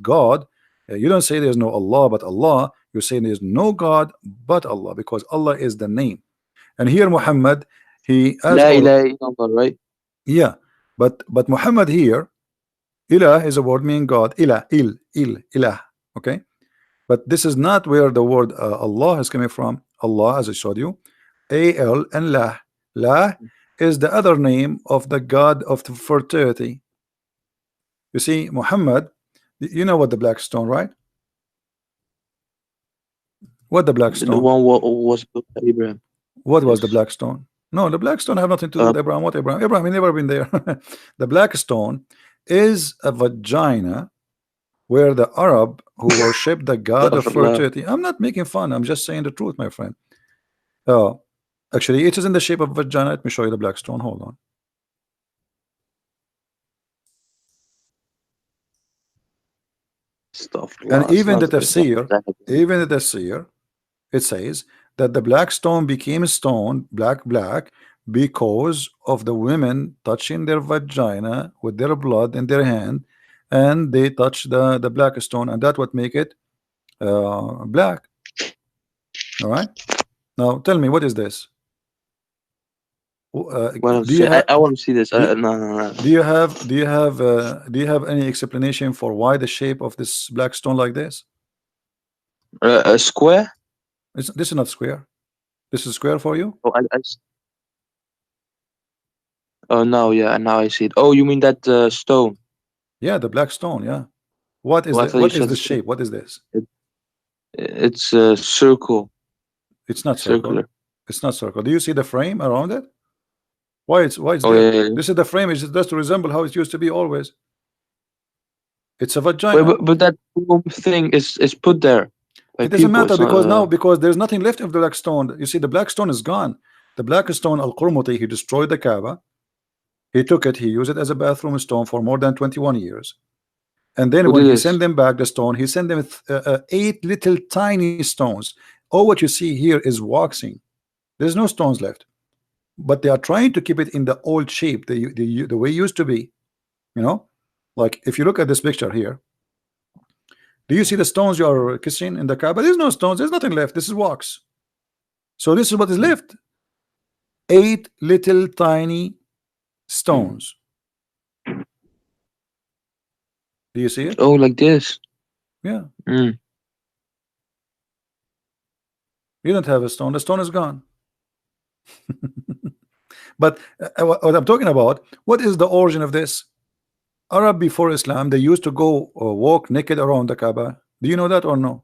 God. You don't say there's no Allah but Allah. You're saying there's no God but Allah, because Allah is the name. And here Muhammad, he has La ilaha illallah, right? Yeah, but Muhammad here, Ilah is a word meaning God. Ilah, Ilah. Okay, but this is not where the word Allah is coming from. Allah, as I showed you, A-L and Lah. Lah is the other name of the God of the fertility. You see, Muhammad, you know what the black stone, right? What the black stone? The one was Abraham. What was the black stone? No, the black stone have nothing to do with Abraham. What Abraham? Abraham, he never been there. The black stone is a vagina where the Arab who worship the god of fertility. I'm not making fun. I'm just saying the truth, my friend. Actually, it is in the shape of a vagina. Let me show you the black stone. Hold on. And even the tafsir, it says that the black stone became a stone, black, because of the women touching their vagina with their blood in their hand, and they touch the black stone, and that would make it black. All right. Now tell me, what is this? I want to see this. No. Do you have any explanation for why the shape of this black stone like this? A square? This is not square. This is square for you? Oh no, yeah, now I see it. Oh, you mean that stone? Yeah, the black stone. Yeah. What is the shape? What is this? It's a circle. It's not circular. It's not circle. Do you see the frame around it? Why it's yeah. This is the frame. It's just to resemble how it used to be always. It's a vagina. But that thing is put there. It doesn't matter because there's nothing left of the black stone. You see, the black stone is gone. The black stone, Al-Qurmuti, he destroyed the Kaaba. He took it. He used it as a bathroom stone for more than 21 years. And then when he sent them back the stone, he sent them 8 little tiny stones. All what you see here is waxing. There's no stones left. But they are trying to keep it in the old shape, the way it used to be. You know, like if you look at this picture here, do you see the stones you are kissing in the Kaaba? There's no stones. There's nothing left. This is wax. So this is what is left. 8 little tiny stones. Do you see it? Oh, like this. Yeah. You don't have a stone. The stone is gone. But what I'm talking about, what is the origin of this? Arab before Islam, they used to go walk naked around the Kaaba. Do you know that or no?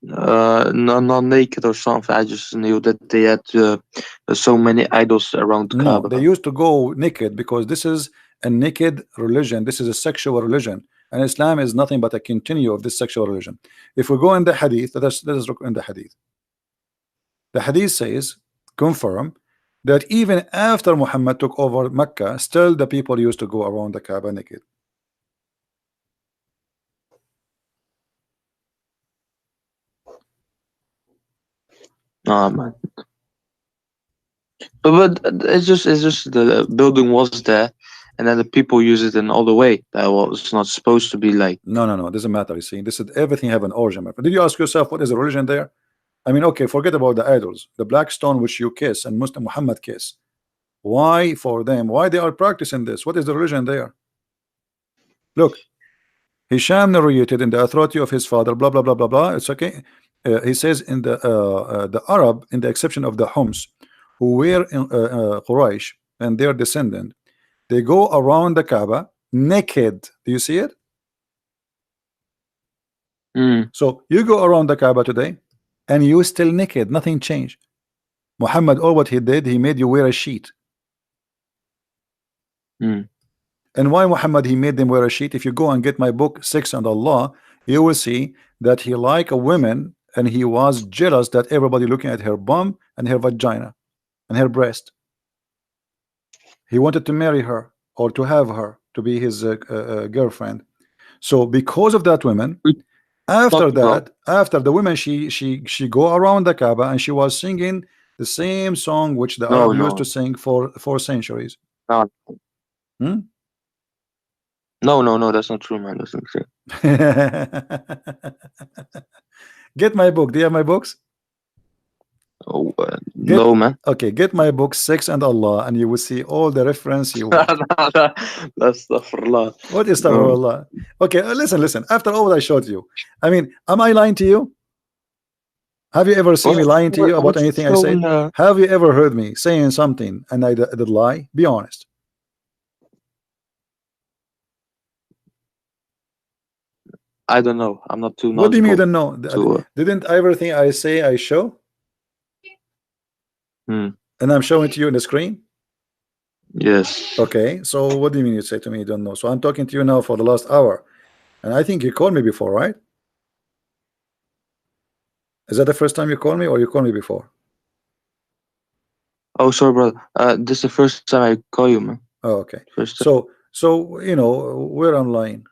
No, not naked or something. I just knew that they had so many idols around the Kaaba. They used to go naked because this is a naked religion. This is a sexual religion, and Islam is nothing but a continue of this sexual religion. If we go in the Hadith, let us look in the Hadith. The Hadith says, confirm that even after Muhammad took over Mecca, still the people used to go around the Kaaba naked. Oh man. But it's just the building was there, and then the people use it in all the way. That was not supposed to be like. No, it doesn't matter. You see, this is everything have an origin. Did you ask yourself what is the religion there? I mean, okay, forget about the idols, the black stone which you kiss and Muslim Muhammad kiss. Why for them? Why they are practicing this? What is the religion there? Look, Hisham narrated in the authority of his father, blah blah blah blah blah. It's okay. he says in the Arab, in the exception of the Homs, who were in Quraysh and their descendant, they go around the Kaaba naked. Do you see it? So you go around the Kaaba today and you still naked, nothing changed. Muhammad, all what he did, he made you wear a sheet. And why Muhammad he made them wear a sheet? If you go and get my book Sex and Allah, you will see that he liked a woman and he was jealous that everybody looking at her bum and her vagina and her breast. He wanted to marry her or to have her to be his girlfriend. So because of that woman, after that, after the woman, she go around the Kaaba and she was singing the same song which the Arab used to sing for centuries. No, that's not true, man. That's not true. Get my book. Do you have my books? Oh, no, man. Okay, get my book Sex and Allah, and you will see all the reference you want. That's astaghfirullah. What is astaghfirullah? Okay, listen. After all I showed you, I mean, am I lying to you? Have you ever seen me lying to you about anything I said? Have you ever heard me saying something and I did lie? Be honest. I don't know. I'm not too. What do you mean you don't know? Didn't everything I say I show? And I'm showing to you on the screen. Yes. Okay. So what do you mean you say to me you don't know? So I'm talking to you now for the last hour, and I think you called me before, right? Is that the first time you called me, or you called me before? Oh, sorry, brother. This is the first time I call you, man. Oh, okay. So you know where I'm lying.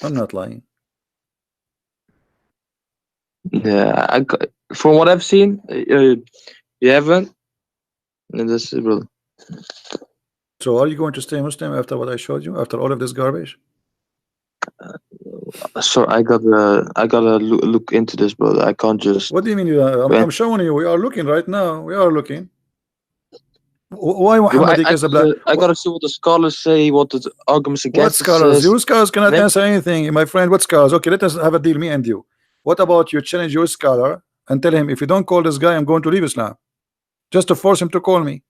I'm not lying. Yeah, from what I've seen, you haven't. And this is brother. So are you going to stay Muslim after what I showed you? After all of this garbage? So I gotta look into this, brother. I can't just. What do you mean? I'm showing you. We are looking right now. We are looking. Why Muhammad is a black? I gotta see what the scholars say, what the arguments against. What scholars? Your scholars cannot answer anything, my friend. What scholars? Okay, let us have a deal, me and you. What about you challenge your scholar and tell him, if you don't call this guy, I'm going to leave Islam, just to force him to call me.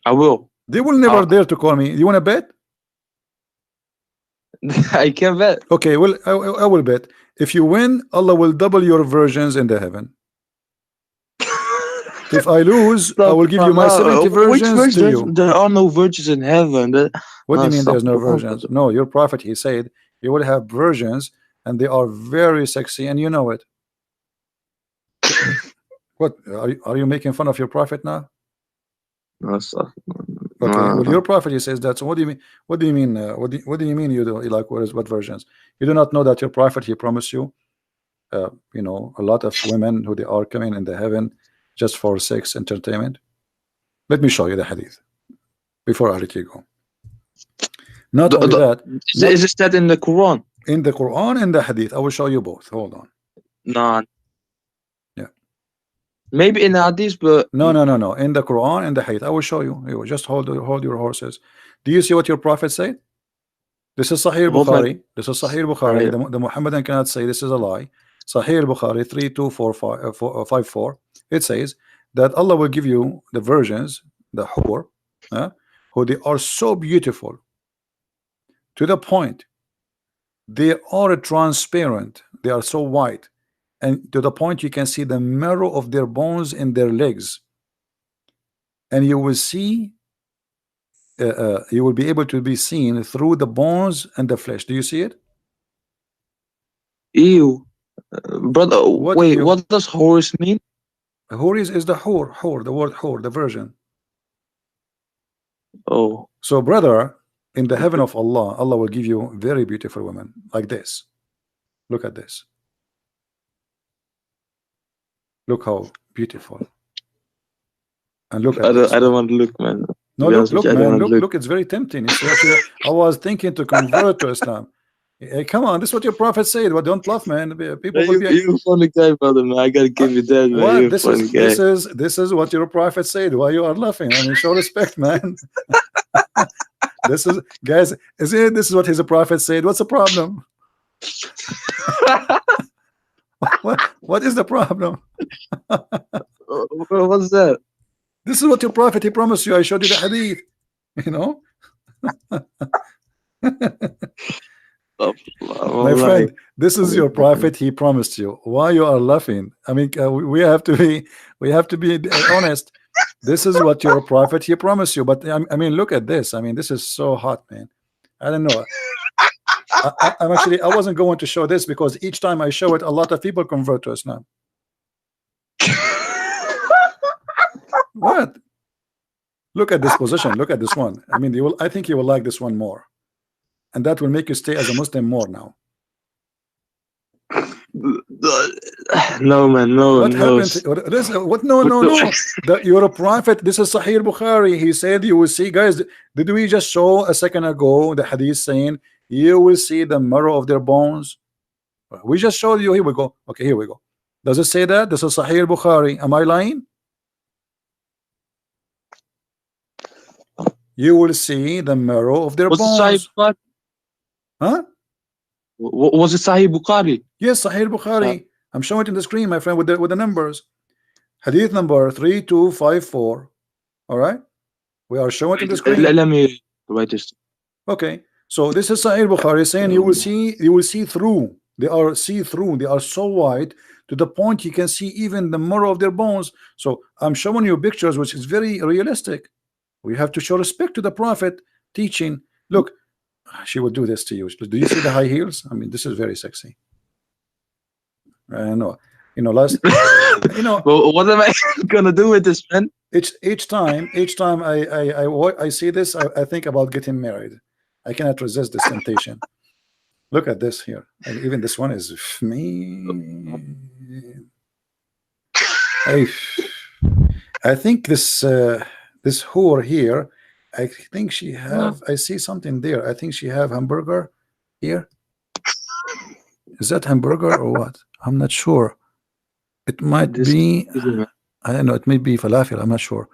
I will. They will never dare to call me. You want to bet? I can bet. Okay, well, I will bet. If you win, Allah will double your virgins in the heaven. If I lose, I will give you my 70 virgins to you. There are no virgins in heaven. What do you mean there's no virgins? No, your prophet, he said, you will have virgins, and they are very sexy, and you know it. What, are you making fun of your prophet now? No, sir. Okay, well, your prophet, he says that. So what do you mean? What do you mean? What do you mean? You do like what versions? You do not know that your prophet, he promised you, you know, a lot of women who they are coming in the heaven just for sex entertainment. Let me show you the hadith before I let you go. Not only that, is it that in the Quran? In the Quran and the hadith. I will show you both. Hold on. No. Yeah. Maybe in the hadith, but no. In the Quran and the hadith. I will show you. You will just hold your horses. Do you see what your prophet said? This is Sahih Bukhari. This is Sahih Bukhari. The Muhammadan cannot say this is a lie. Sahih Bukhari 3254. It says that Allah will give you the virgins, the hur, who they are so beautiful to the point they are transparent, they are so white, and to the point you can see the marrow of their bones in their legs, and you will see you will be able to be seen through the bones and the flesh. Do you see it? Ew, brother. What does horse mean? Houris is the hur, the word hur, the virgin. Oh, so brother, in the heaven of Allah, Allah will give you very beautiful women like this. Look at this. Look how beautiful. And look at I don't want to look, man. No, look, man. Look, it's very tempting. It's actually, I was thinking to convert to Islam. Hey, come on, this is what your prophet said. Well, don't bluff, man. People will be. You're a funny guy, brother, man. I gotta give you that, man. What? This is what your prophet said. Why you are laughing? I mean, show respect, man. This is, guys. This is what his prophet said. What's the problem? What is the problem? What's that? This is what your prophet he promised you. I showed you the hadith. You know, my friend, this is your prophet. He promised you. Why you are laughing? I mean, we have to be honest. This is what your prophet he promised you. But I mean, look at this. I mean, this is so hot, man. I don't know. I'm actually, I wasn't going to show this because each time I show it, a lot of people convert to Islam. What? Look at this position. Look at this one. I mean, I think you will like this one more, and that will make you stay as a Muslim more now. No, man, no. What happened? What? No. You're a prophet. This is Sahih Bukhari. He said, you will see, guys. Did we just show a second ago the hadith saying you will see the marrow of their bones? We just showed you. Here we go. Okay, here we go. Does it say that? This is Sahih Bukhari. Am I lying? You will see the marrow of their bones. Huh? Was it Sahih Bukhari? Yes, Sahih Bukhari. I'm showing it in the screen, my friend, with the numbers. Hadith number 3254. All right, we are showing it in the screen. Let me write this. Okay, so this is Sahih Bukhari saying you will see through. They are see-through. They are so white to the point you can see even the marrow of their bones. So I'm showing you pictures, which is very realistic. We have to show respect to the prophet teaching. Look, she would do this to you. Do you see the high heels? I mean, this is very sexy. I know. You know, last. You know. Well, what am I gonna do with this, man? Each time I see this, I think about getting married. I cannot resist this temptation. Look at this here. And even this one is me. I think this. This whore here, I think she have. I see something there. I think she have hamburger here. Is that hamburger or what? I'm not sure. It might be. I don't know. It may be falafel. I'm not sure.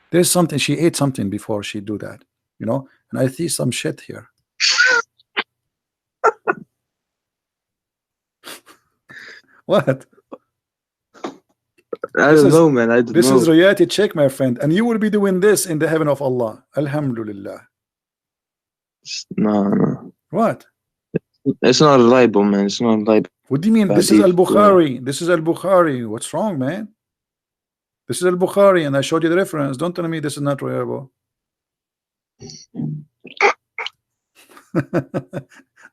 There's something. She ate something before she do that. You know. And I see some shit here. What? I don't know, man. I don't know. This is reality check, my friend, and you will be doing this in the heaven of Allah. Alhamdulillah. No. What? It's not reliable, man. It's not reliable. What do you mean? This is Al-Bukhari. This is Al-Bukhari. What's wrong, man? This is Al-Bukhari, and I showed you the reference. Don't tell me this is not reliable.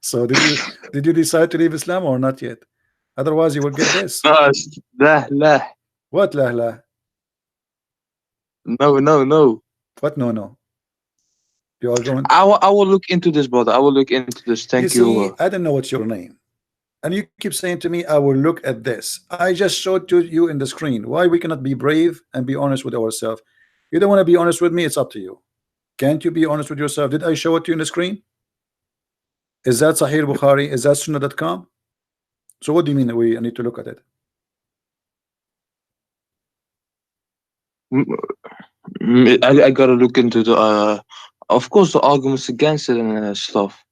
So did you decide to leave Islam or not yet? Otherwise, you will get this. La. What la? No. What no? You are going. I will look into this, brother. I will look into this. Thank you. See, I don't know what's your name, and you keep saying to me, "I will look at this." I just showed to you in the screen. Why we cannot be brave and be honest with ourselves? You don't want to be honest with me. It's up to you. Can't you be honest with yourself? Did I show it to you in the screen? Is that Sahih Bukhari? Is that Sunnah.com? So what do you mean we need to look at it? I gotta look into the of course the arguments against it and stuff.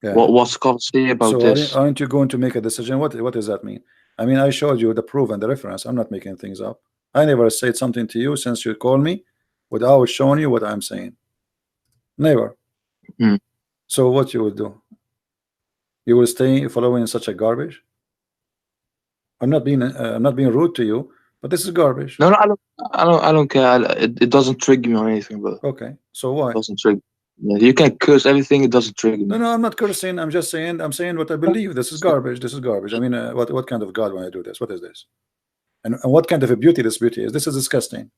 Yeah. What scholars say about this? Aren't you going to make a decision? What does that mean? I mean, I showed you the proof and the reference. I'm not making things up. I never said something to you since you called me without showing you what I'm saying. Never. So what you will do? You will stay following such a garbage? I'm not being rude to you, but this is garbage. No, I don't care. It doesn't trigger me or anything, but okay. So why? It doesn't trigger. You can curse everything. It doesn't trigger me. No, I'm not cursing. I'm just saying. I'm saying what I believe. This is garbage. This is garbage. I mean, what kind of God when I do this? What is this? And what kind of a beauty this beauty is? This is disgusting.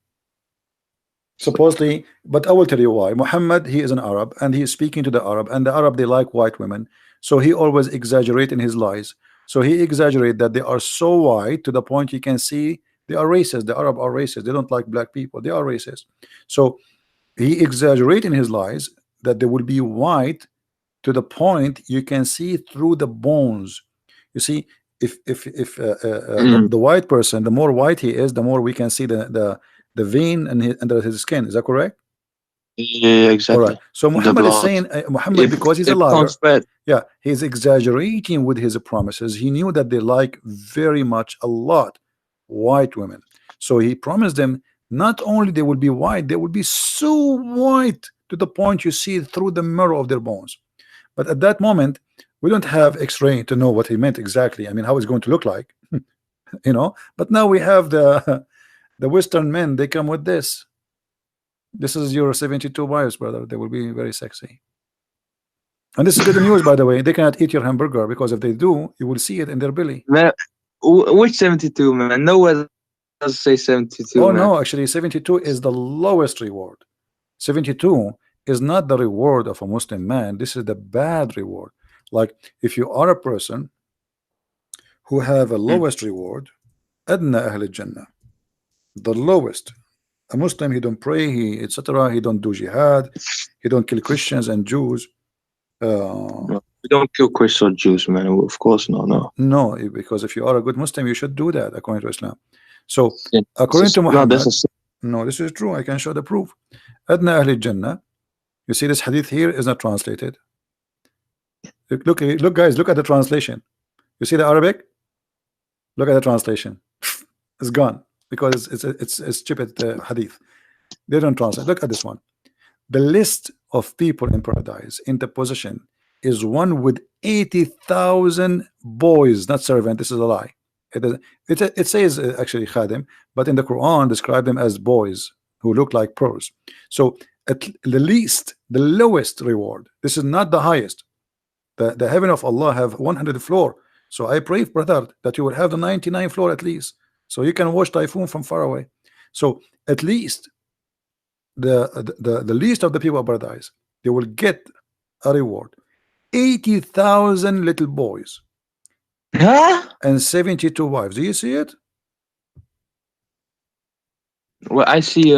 Supposedly, but I will tell you why. Muhammad, he is an Arab, and he is speaking to the Arab, and the Arab, they like white women, so he always exaggerates in his lies. So he exaggerates that they are so white to the point you can see they are racist. The Arab are racist. They don't like black people. They are racist. So he exaggerates in his lies that they will be white to the point you can see through the bones. You see, if the white person, the more white he is, the more we can see the vein under his skin. Is that correct? Yeah, All exactly. right. So The Muhammad is blood. saying, Muhammad, because he's a It liar, becomes bad. yeah, he's exaggerating with his promises. He knew that they like very much a lot white women. So he promised them not only they will be white, they will be so white to the point you see through the marrow of their bones. But at that moment, we don't have X-ray to know what he meant exactly. I mean, how it's going to look like, you know. But now we have the the Western men. They come with this. This is your 72 wives, brother. They will be very sexy. And this is good news, by the way. They cannot eat your hamburger because if they do, you will see it in their belly. Man, which 72, man? Nowhere does say 72, Oh man. no, actually 72 is the lowest reward. 72 is not the reward of a Muslim man. This is the bad reward. Like if you are a person who have a lowest reward, adna ahl al-jannah, the lowest. A Muslim, he don't pray, he etc. He don't do jihad, he don't kill Christians and Jews. No, we don't kill Christian Jews, man. Of course, no. No, because if you are a good Muslim, you should do that according to Islam. So Yeah, according to no, Muhammad, that's a sin. no, this is true. I can show the proof. Adna Ahl Jannah. You see, this hadith here is not translated. Look, guys, look at the translation. You see the Arabic? Look at the translation. It's gone because it's stupid hadith. They don't translate. Look at this one. The list of people in paradise in the position is one with 80,000 boys, not servant. This is a lie. It says actually khadim, but in the Quran describe them as boys who look like pearls. So at the least, the lowest reward. This is not the highest. The heaven of Allah have 100 floor. So I pray, brother, that you will have the 99 floor at least, so you can watch typhoon from far away. So at least the least of the people of paradise, they will get a reward. 80,000 little boys and 72 wives. Do you see it? Well, I see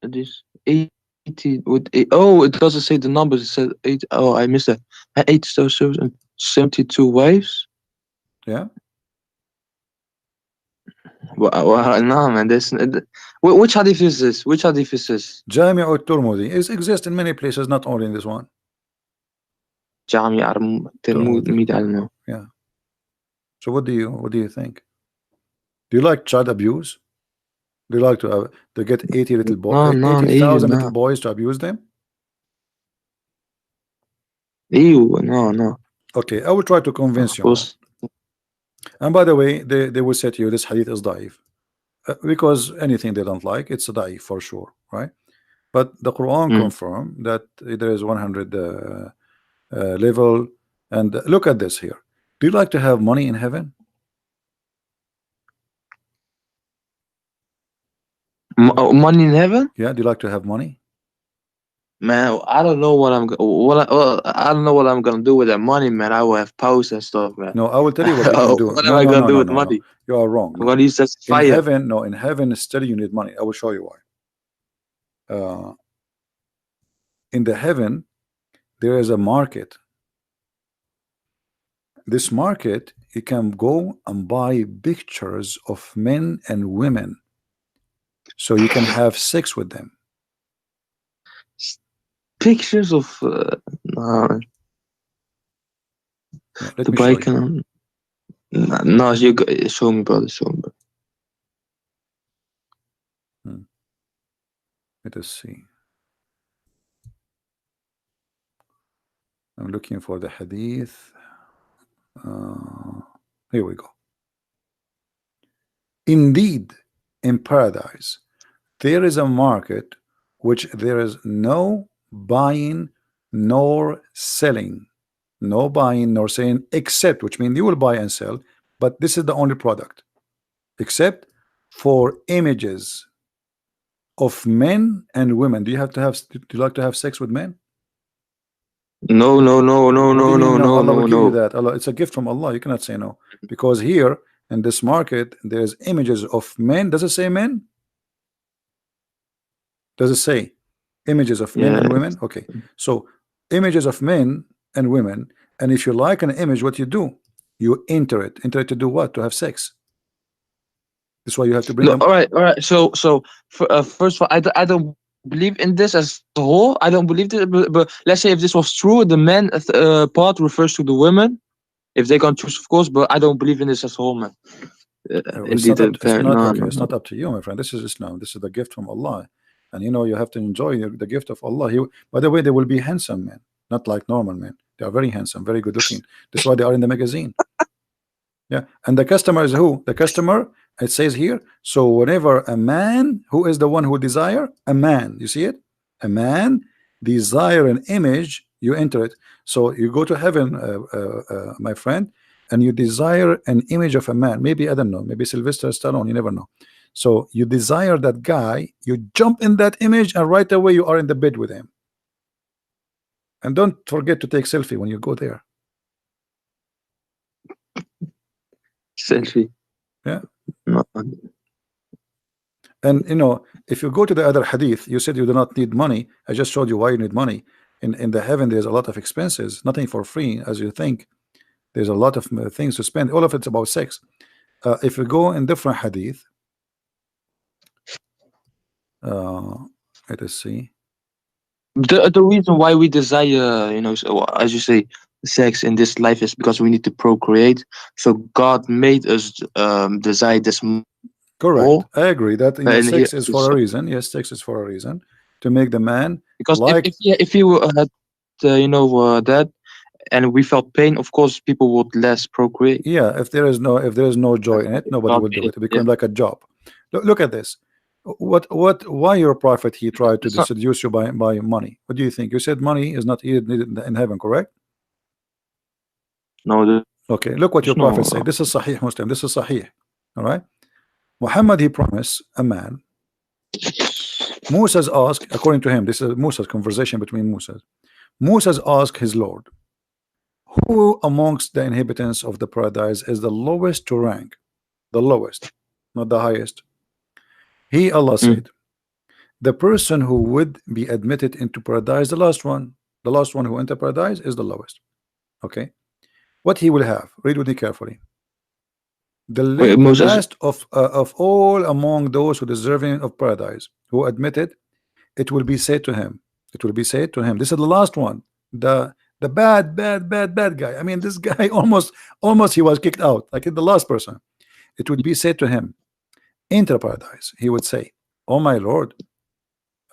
this 80 with oh, it doesn't say the numbers. It says 8. Oh, I missed that. 8 stars and 72 wives. Yeah. Well, no, man. This which hadith is this? Which hadith is this? Jami' al-Tirmidhi. It exists in many places, not only in this one. Jami' al-Tirmidhi, I don't know. Yeah. So what do you think? Do you like child abuse? Do you like to get 80 little boys, 80,000 little boys to abuse them? Ew, no. Okay, I will try to convince you. And by the way, they will say to you this hadith is da'if, because anything they don't like, it's a da'if for sure, right? But the Quran confirm that there is 100 level. And look at this here. Do you like to have money in heaven? Money in heaven? Yeah. Do you like to have money? Man, I don't know what I don't know what I'm gonna do with that money, man. I will have posts and stuff, man. No, I will tell you what you can do. What am I gonna do with money? You are wrong. I'm gonna use that fire. In heaven, no, in heaven still you need money. I will show you why. In the heaven, there is a market. This market, you can go and buy pictures of men and women, so you can have sex with them. Pictures of Yeah, let the me bike. show you. No, you show me, brother. Show me. Let us see. I'm looking for the hadith. Here we go. Indeed, in paradise, there is a market which there is no buying nor selling. No buying nor selling, except, which means you will buy and sell, but this is the only product, except for images of men and women. Do you like to have sex with men? No. Allah will give you that. Allah, it's a gift from Allah. You cannot say no, because here in this market there's images of men. Does it say men? Does it say images of men and women? Okay, so images of men and women, and if you like an image, what you do? You enter it to do what? To have sex. That's why you have to bring them. All right. So first of all, I don't believe in this as a whole. I don't believe this, but let's say if this was true, the man part refers to the women. If they can choose, of course, but I don't believe in this as a whole, man. It's Indeed, not up to, it's not no, okay. no, It's no. not up to you, my friend. This is Islam. This is the gift from Allah, and you know you have to enjoy the gift of Allah. By the way, they will be handsome men, not like normal men. They are very handsome, very good looking. That's why they are in the magazine. Yeah, and the customer is who? The customer. It says here. So whenever a man, who is the one who desire? A man. You see it? A man desire an image. You enter it. So you go to heaven, my friend, and you desire an image of a man. Maybe I don't know. Maybe Sylvester Stallone. You never know. So you desire that guy. You jump in that image, and right away you are in the bed with him. And don't forget to take selfie when you go there. Selfie. Yeah. No. And you know, if you go to the other hadith, you said you do not need money. I just showed you why you need money. In the heaven, there's a lot of expenses, nothing for free as you think. There's a lot of things to spend. All of it's about sex. If you go in different hadith, let us see. The reason why we desire, so, as you say, sex in this life is because we need to procreate. So God made us desire this more. Correct. I agree that And sex is for a reason. Yes, sex is for a reason to make the man because like. if you had that and we felt pain, of course people would less procreate. Yeah, if there is no joy in it, nobody will do it. It becomes like a job. Look at this. Why your prophet he tried to seduce you by money? What do you think? You said money is not needed in heaven, correct? No. Okay, look what your prophet said. This is Sahih Muslim. This is Sahih. All right. Muhammad he promised a man. Moses asked, according to him, this is Moses' conversation between Moses. Moses asked his Lord, who amongst the inhabitants of the paradise is the lowest to rank? The lowest, not the highest. He, Allah said, the person who would be admitted into paradise, the last one who entered paradise is the lowest. Okay, what he will have, read with me carefully. The last of all among those who deserving of paradise, who admitted, it will be said to him. It will be said to him. This is the last one. The bad guy. I mean, this guy almost he was kicked out. Like the last person. It would be said to him, enter paradise. He would say, oh my Lord,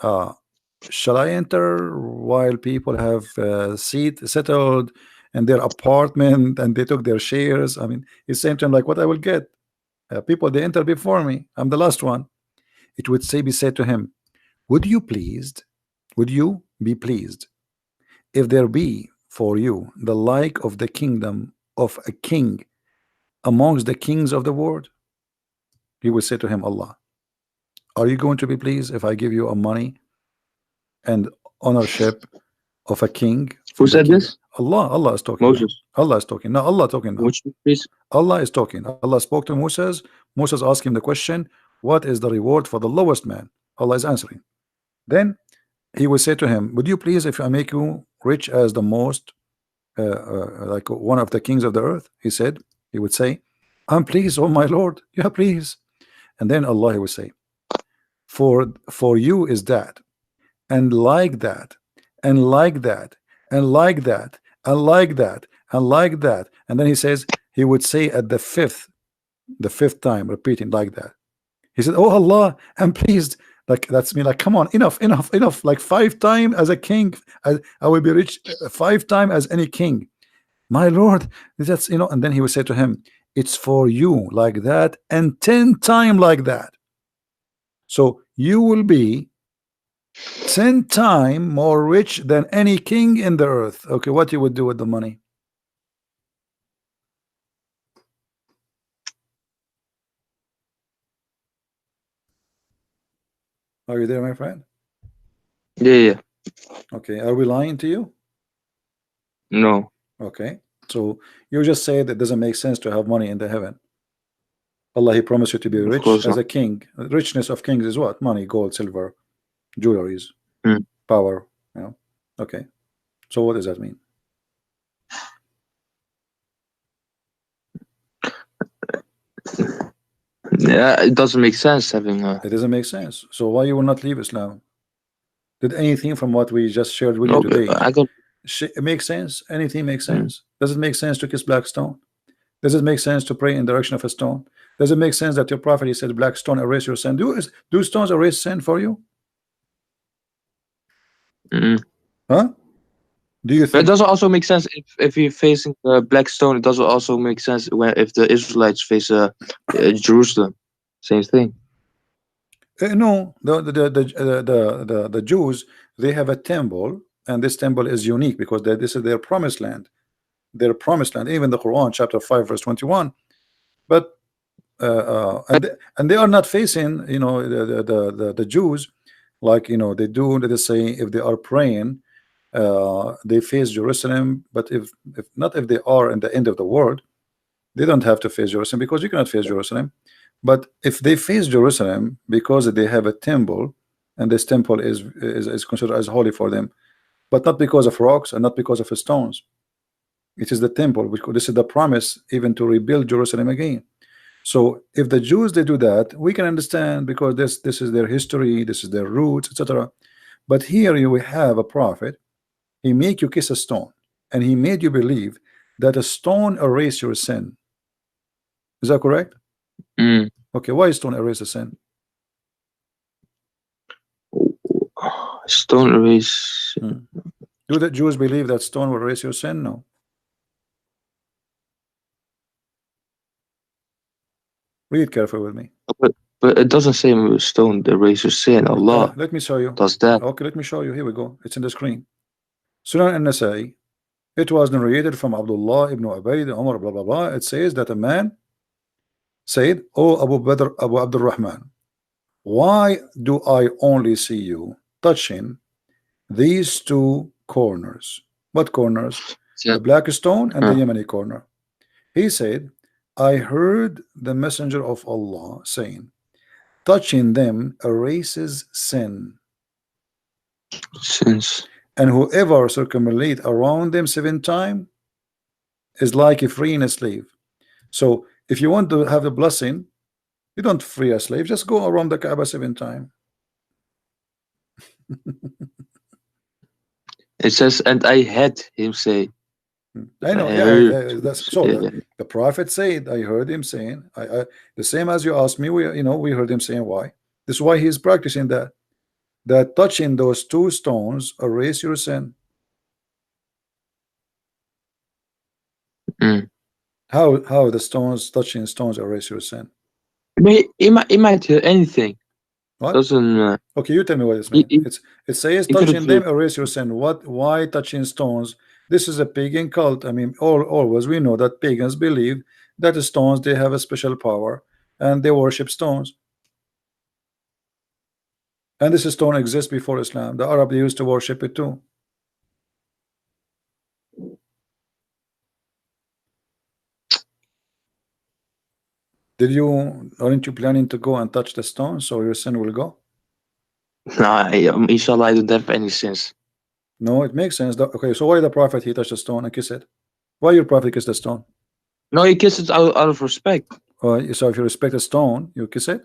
shall I enter while people have settled in their apartment and they took their shares? I mean, he's saying to him like, what I will get? People they enter before me. I'm the last one. It would be said to him, would you be pleased if there be for you the like of the kingdom of a king amongst the kings of the world? He would say to him, Allah, are you going to be pleased if I give you a money and ownership of a king? Who said this? Allah is talking. Moses. Allah is talking. No, Allah talking now. Please? Allah is talking. Allah spoke to Moses. Moses asked him the question, what is the reward for the lowest man? Allah is answering. Then he will say to him, would you please if I make you rich as the most like one of the kings of the earth? He would say, I'm pleased, oh my Lord. Yeah, please. And then Allah will say, for you is that, and like that, and like that, and like that, and like that, and like that. And then he says, he would say at the fifth time, repeating like that. He said, oh Allah, I'm pleased. Like that's me. Like, come on, enough. Like 5 times as a king, I will be rich 5 times as any king. My Lord, that's And then he would say to him, it's for you like that, and 10 times like that. So you will be 10 times more rich than any king in the earth. Okay, what you would do with the money? Are you there, my friend? Yeah. Okay, are we lying to you? No. Okay, so you just say that it doesn't make sense to have money in the heaven. Allah, he promised you to be rich as a king. Richness of kings is what? Money, gold, silver, jewelries, power. Okay, so what does that mean? Yeah, it doesn't make sense having. It doesn't make sense. So why you will not leave Islam? Did anything from what we just shared with you No, today I got. make sense? Anything make Mm. sense? Does it make sense to kiss black stone? Does it make sense to pray in the direction of a stone? Does it make sense that your prophet, he said, black stone erase your sin? Do stones erase sin for you? Mm. Huh? Do you But it think? doesn't also make sense if you're facing black stone. It doesn't also make sense when if the Israelites face Jerusalem. Same thing. No, the Jews, they have a temple, and this temple is unique because this is their promised land. Their promised land, even the Quran, chapter 5, verse 21. But and they are not facing, you know, the Jews like, you know, they do. They say if they are praying, they face Jerusalem. But if not, if they are in the end of the world, they don't have to face Jerusalem, because you cannot face Jerusalem. But if they face Jerusalem because they have a temple, and this temple is considered as holy for them, but not because of rocks and not because of stones. It is the temple, because this is the promise even to rebuild Jerusalem again. So if the Jews, they do that, we can understand, because this is their history, this is their roots, etc. But here you have a prophet, he make you kiss a stone, and he made you believe that a stone erase your sin. Is that correct? Mm. Okay, why stone erase a sin? Stone erase. Do the Jews believe that stone will erase your sin? No. Read carefully with me. But it doesn't say stone erase your sin. Allah Let me show you. does that. Okay, let me show you. Here we go. It's in the screen. Sunan al-Nasai. It was narrated from Abdullah ibn Ubayd, Umar, blah blah blah. It says that a man said, "Oh Abu Badr, Abu Abdul Rahman, why do I only see you touching these two corners?" What corners? Yeah. The black stone and the Yemeni corner. He said, I heard the messenger of Allah saying, touching them erases sin, Sins. and whoever circumambulate around them 7 times is like freeing a slave. So if you want to have the blessing, you don't free a slave, just go around the Kaaba 7 times. It says, and I had him say. I know, I yeah, heard. that's so. The prophet said, I heard him saying, the same as you asked me. We heard him saying why. This is why he's practicing that. That touching those two stones erase your sin. Mm. How the stones, touching stones, erase your sin? But he might hear anything. What? Doesn't. Okay, you tell me what this means. It says touching them erase your sin. Why touching stones? This is a pagan cult. I mean, always we know that pagans believe that the stones, they have a special power, and they worship stones. And this stone exists before Islam. The Arab, they used to worship it too. Aren't you planning to go and touch the stone so your sin will go? No, inshallah, I don't have any sins. No, it makes sense. Okay, so why the prophet, he touched the stone and kiss it? Why your prophet kiss the stone? No, he kisses out of respect. So if you respect a stone, you kiss it?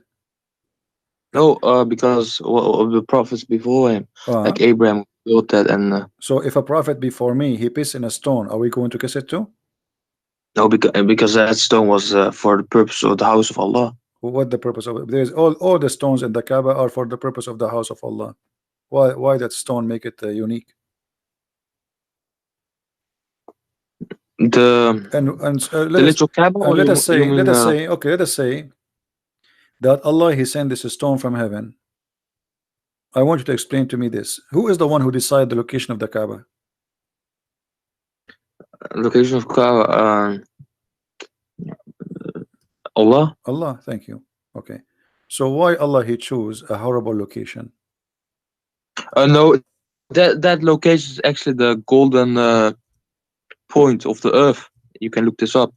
No, because of the prophets before him, like Abraham built that, and so if a prophet before me, he pissed in a stone, are we going to kiss it too? no, because that stone was for the purpose of the house of Allah. What the purpose of it? There's all the stones in the Kaaba are for the purpose of the house of Allah. Why that stone make it unique? The little Kaaba. Let us say that Allah, he sent this stone from heaven. I want you to explain to me this. Who is the one who decided the location of the Kaaba? Location of Kaaba. Allah. Allah, thank you. Okay. So why Allah, he chose a horrible location? No, that location is actually the golden point of the earth. You can look this up.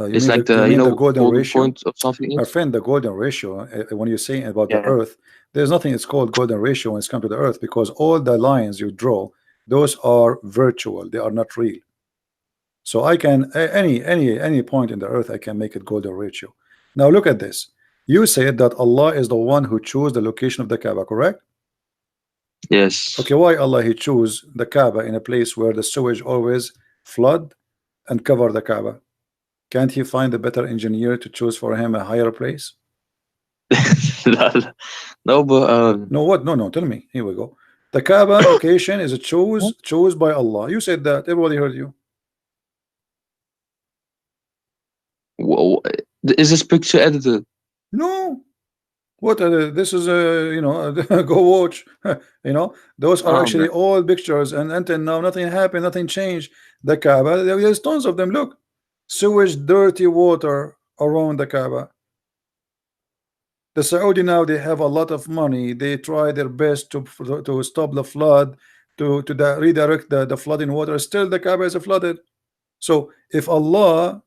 It's like the golden ratio point of something. My friend, the golden ratio. When you're saying about the earth, there's nothing it's called golden ratio when it's come to the earth, because all the lines you draw, those are virtual. They are not real. So I can any point in the earth, I can make it golden ratio. Now look at this. You said that Allah is the one who chose the location of the Kaaba, correct? Yes. Okay, why Allah he choose the Kaaba in a place where the sewage always flood and cover the Kaaba? Can't he find a better engineer to choose for him a higher place? No, but No, what? No, tell me. Here we go. The Kaaba location is a choose by Allah. You said that. Everybody heard you. is this picture edited? No. What? This is you know, go watch. You know, those are Oh, actually man. old pictures, and until now nothing happened, nothing changed. The Kaaba, there's tons of them. Look, sewage, dirty water around the Kaaba. The Saudi now they have a lot of money. They try their best to stop the flood, to redirect the flooding water. Still, the Kaaba is flooded. So if Allah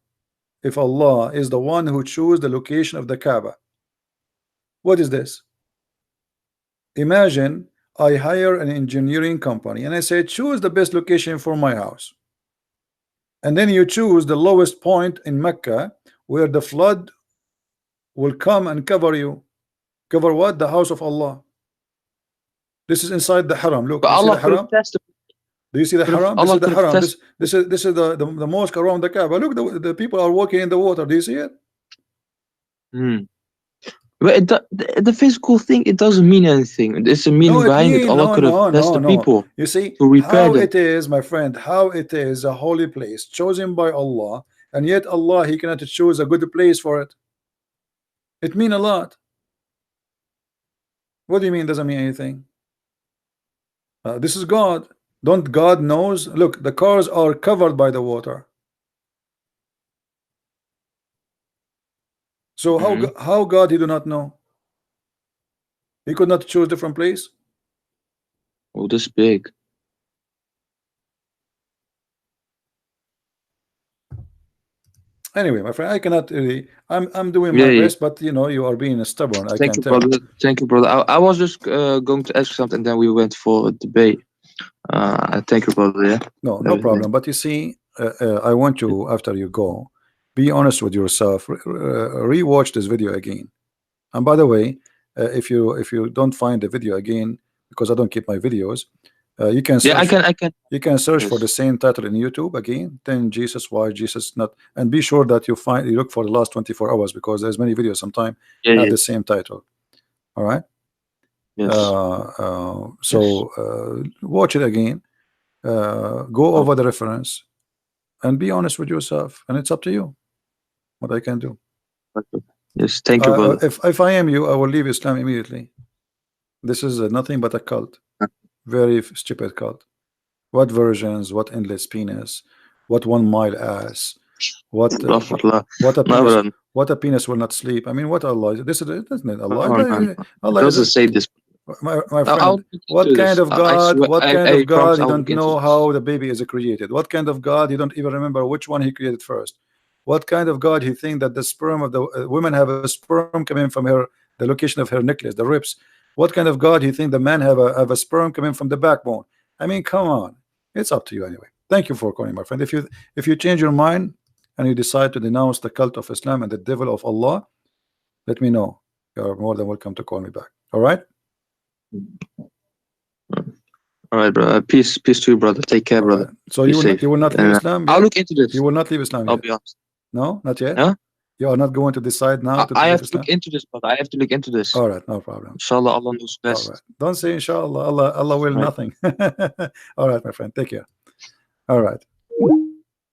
is the one who choose the location of the Kaaba, what is this? Imagine I hire an engineering company and I say choose the best location for my house, and then you choose the lowest point in Mecca where the flood will come and cover you. Cover what? The house of Allah. This is inside the haram. Look, But you see Allah the haram? Do you see the haram? This Allah is the could have haram. tested. This is the mosque around the Kaaba. Look, the people are walking in the water. Do you see it? But the physical thing, it doesn't mean anything. It's a meaning behind it. Allah could have tested people You see to repair how them. it is, my friend, how it is a holy place chosen by Allah, and yet Allah he cannot choose a good place for it. It mean a lot. What do you mean doesn't mean anything? This is God. Don't God knows? Look, the cars are covered by the water. So how God he do not know? He could not choose different place. Oh, this big. Anyway, my friend, I cannot really. I'm doing my best, but you know you are being stubborn. I Thank can't you, tell. brother. Thank you, brother. I was just going to ask something, then we went for a debate. Thank you, brother. Yeah. No problem. But you see, I want you after you go, be honest with yourself. Rewatch this video again. And by the way, if you don't find the video again, because I don't keep my videos, you can search. Yeah, I can. You can search for the same title in YouTube again. Then Jesus, why Jesus not? And be sure that you look for the last 24 hours because there's many videos sometimes have the same title. All right. Yes. So watch it again. Go over the reference and be honest with yourself, and it's up to you what I can do. Yes, thank you, brother. If I am you, I will leave Islam immediately. This is nothing but a cult, very stupid cult. What versions? What endless penis? What 1 mile ass? What a penis will not sleep? I mean, what Allah? This isn't it Allah? Allah doesn't say this. My friend, what kind of God? What kind of God? You don't know how the baby is created. What kind of God? You don't even remember which one he created first. What kind of God you think that the sperm of the women have a sperm coming from her, the location of her necklace, the ribs? What kind of God you think the men have a sperm coming from the backbone? I mean, come on. It's up to you anyway. Thank you for calling, my friend. If you change your mind and you decide to denounce the cult of Islam and the devil of Allah, let me know. You're more than welcome to call me back. All right. All right, brother. Peace to you, brother. Take care, brother. Right. So you will not leave Islam? I'll look into this. You will not leave Islam I'll yet? be honest. No, not yet. Huh? You are not going to decide now to I leave have to Islam? look into this, brother. I have to look into this. All right, no problem. Inshallah, Allah knows best. All right. Don't say inshallah. Allah will nothing. All right, my friend. Take care. All right.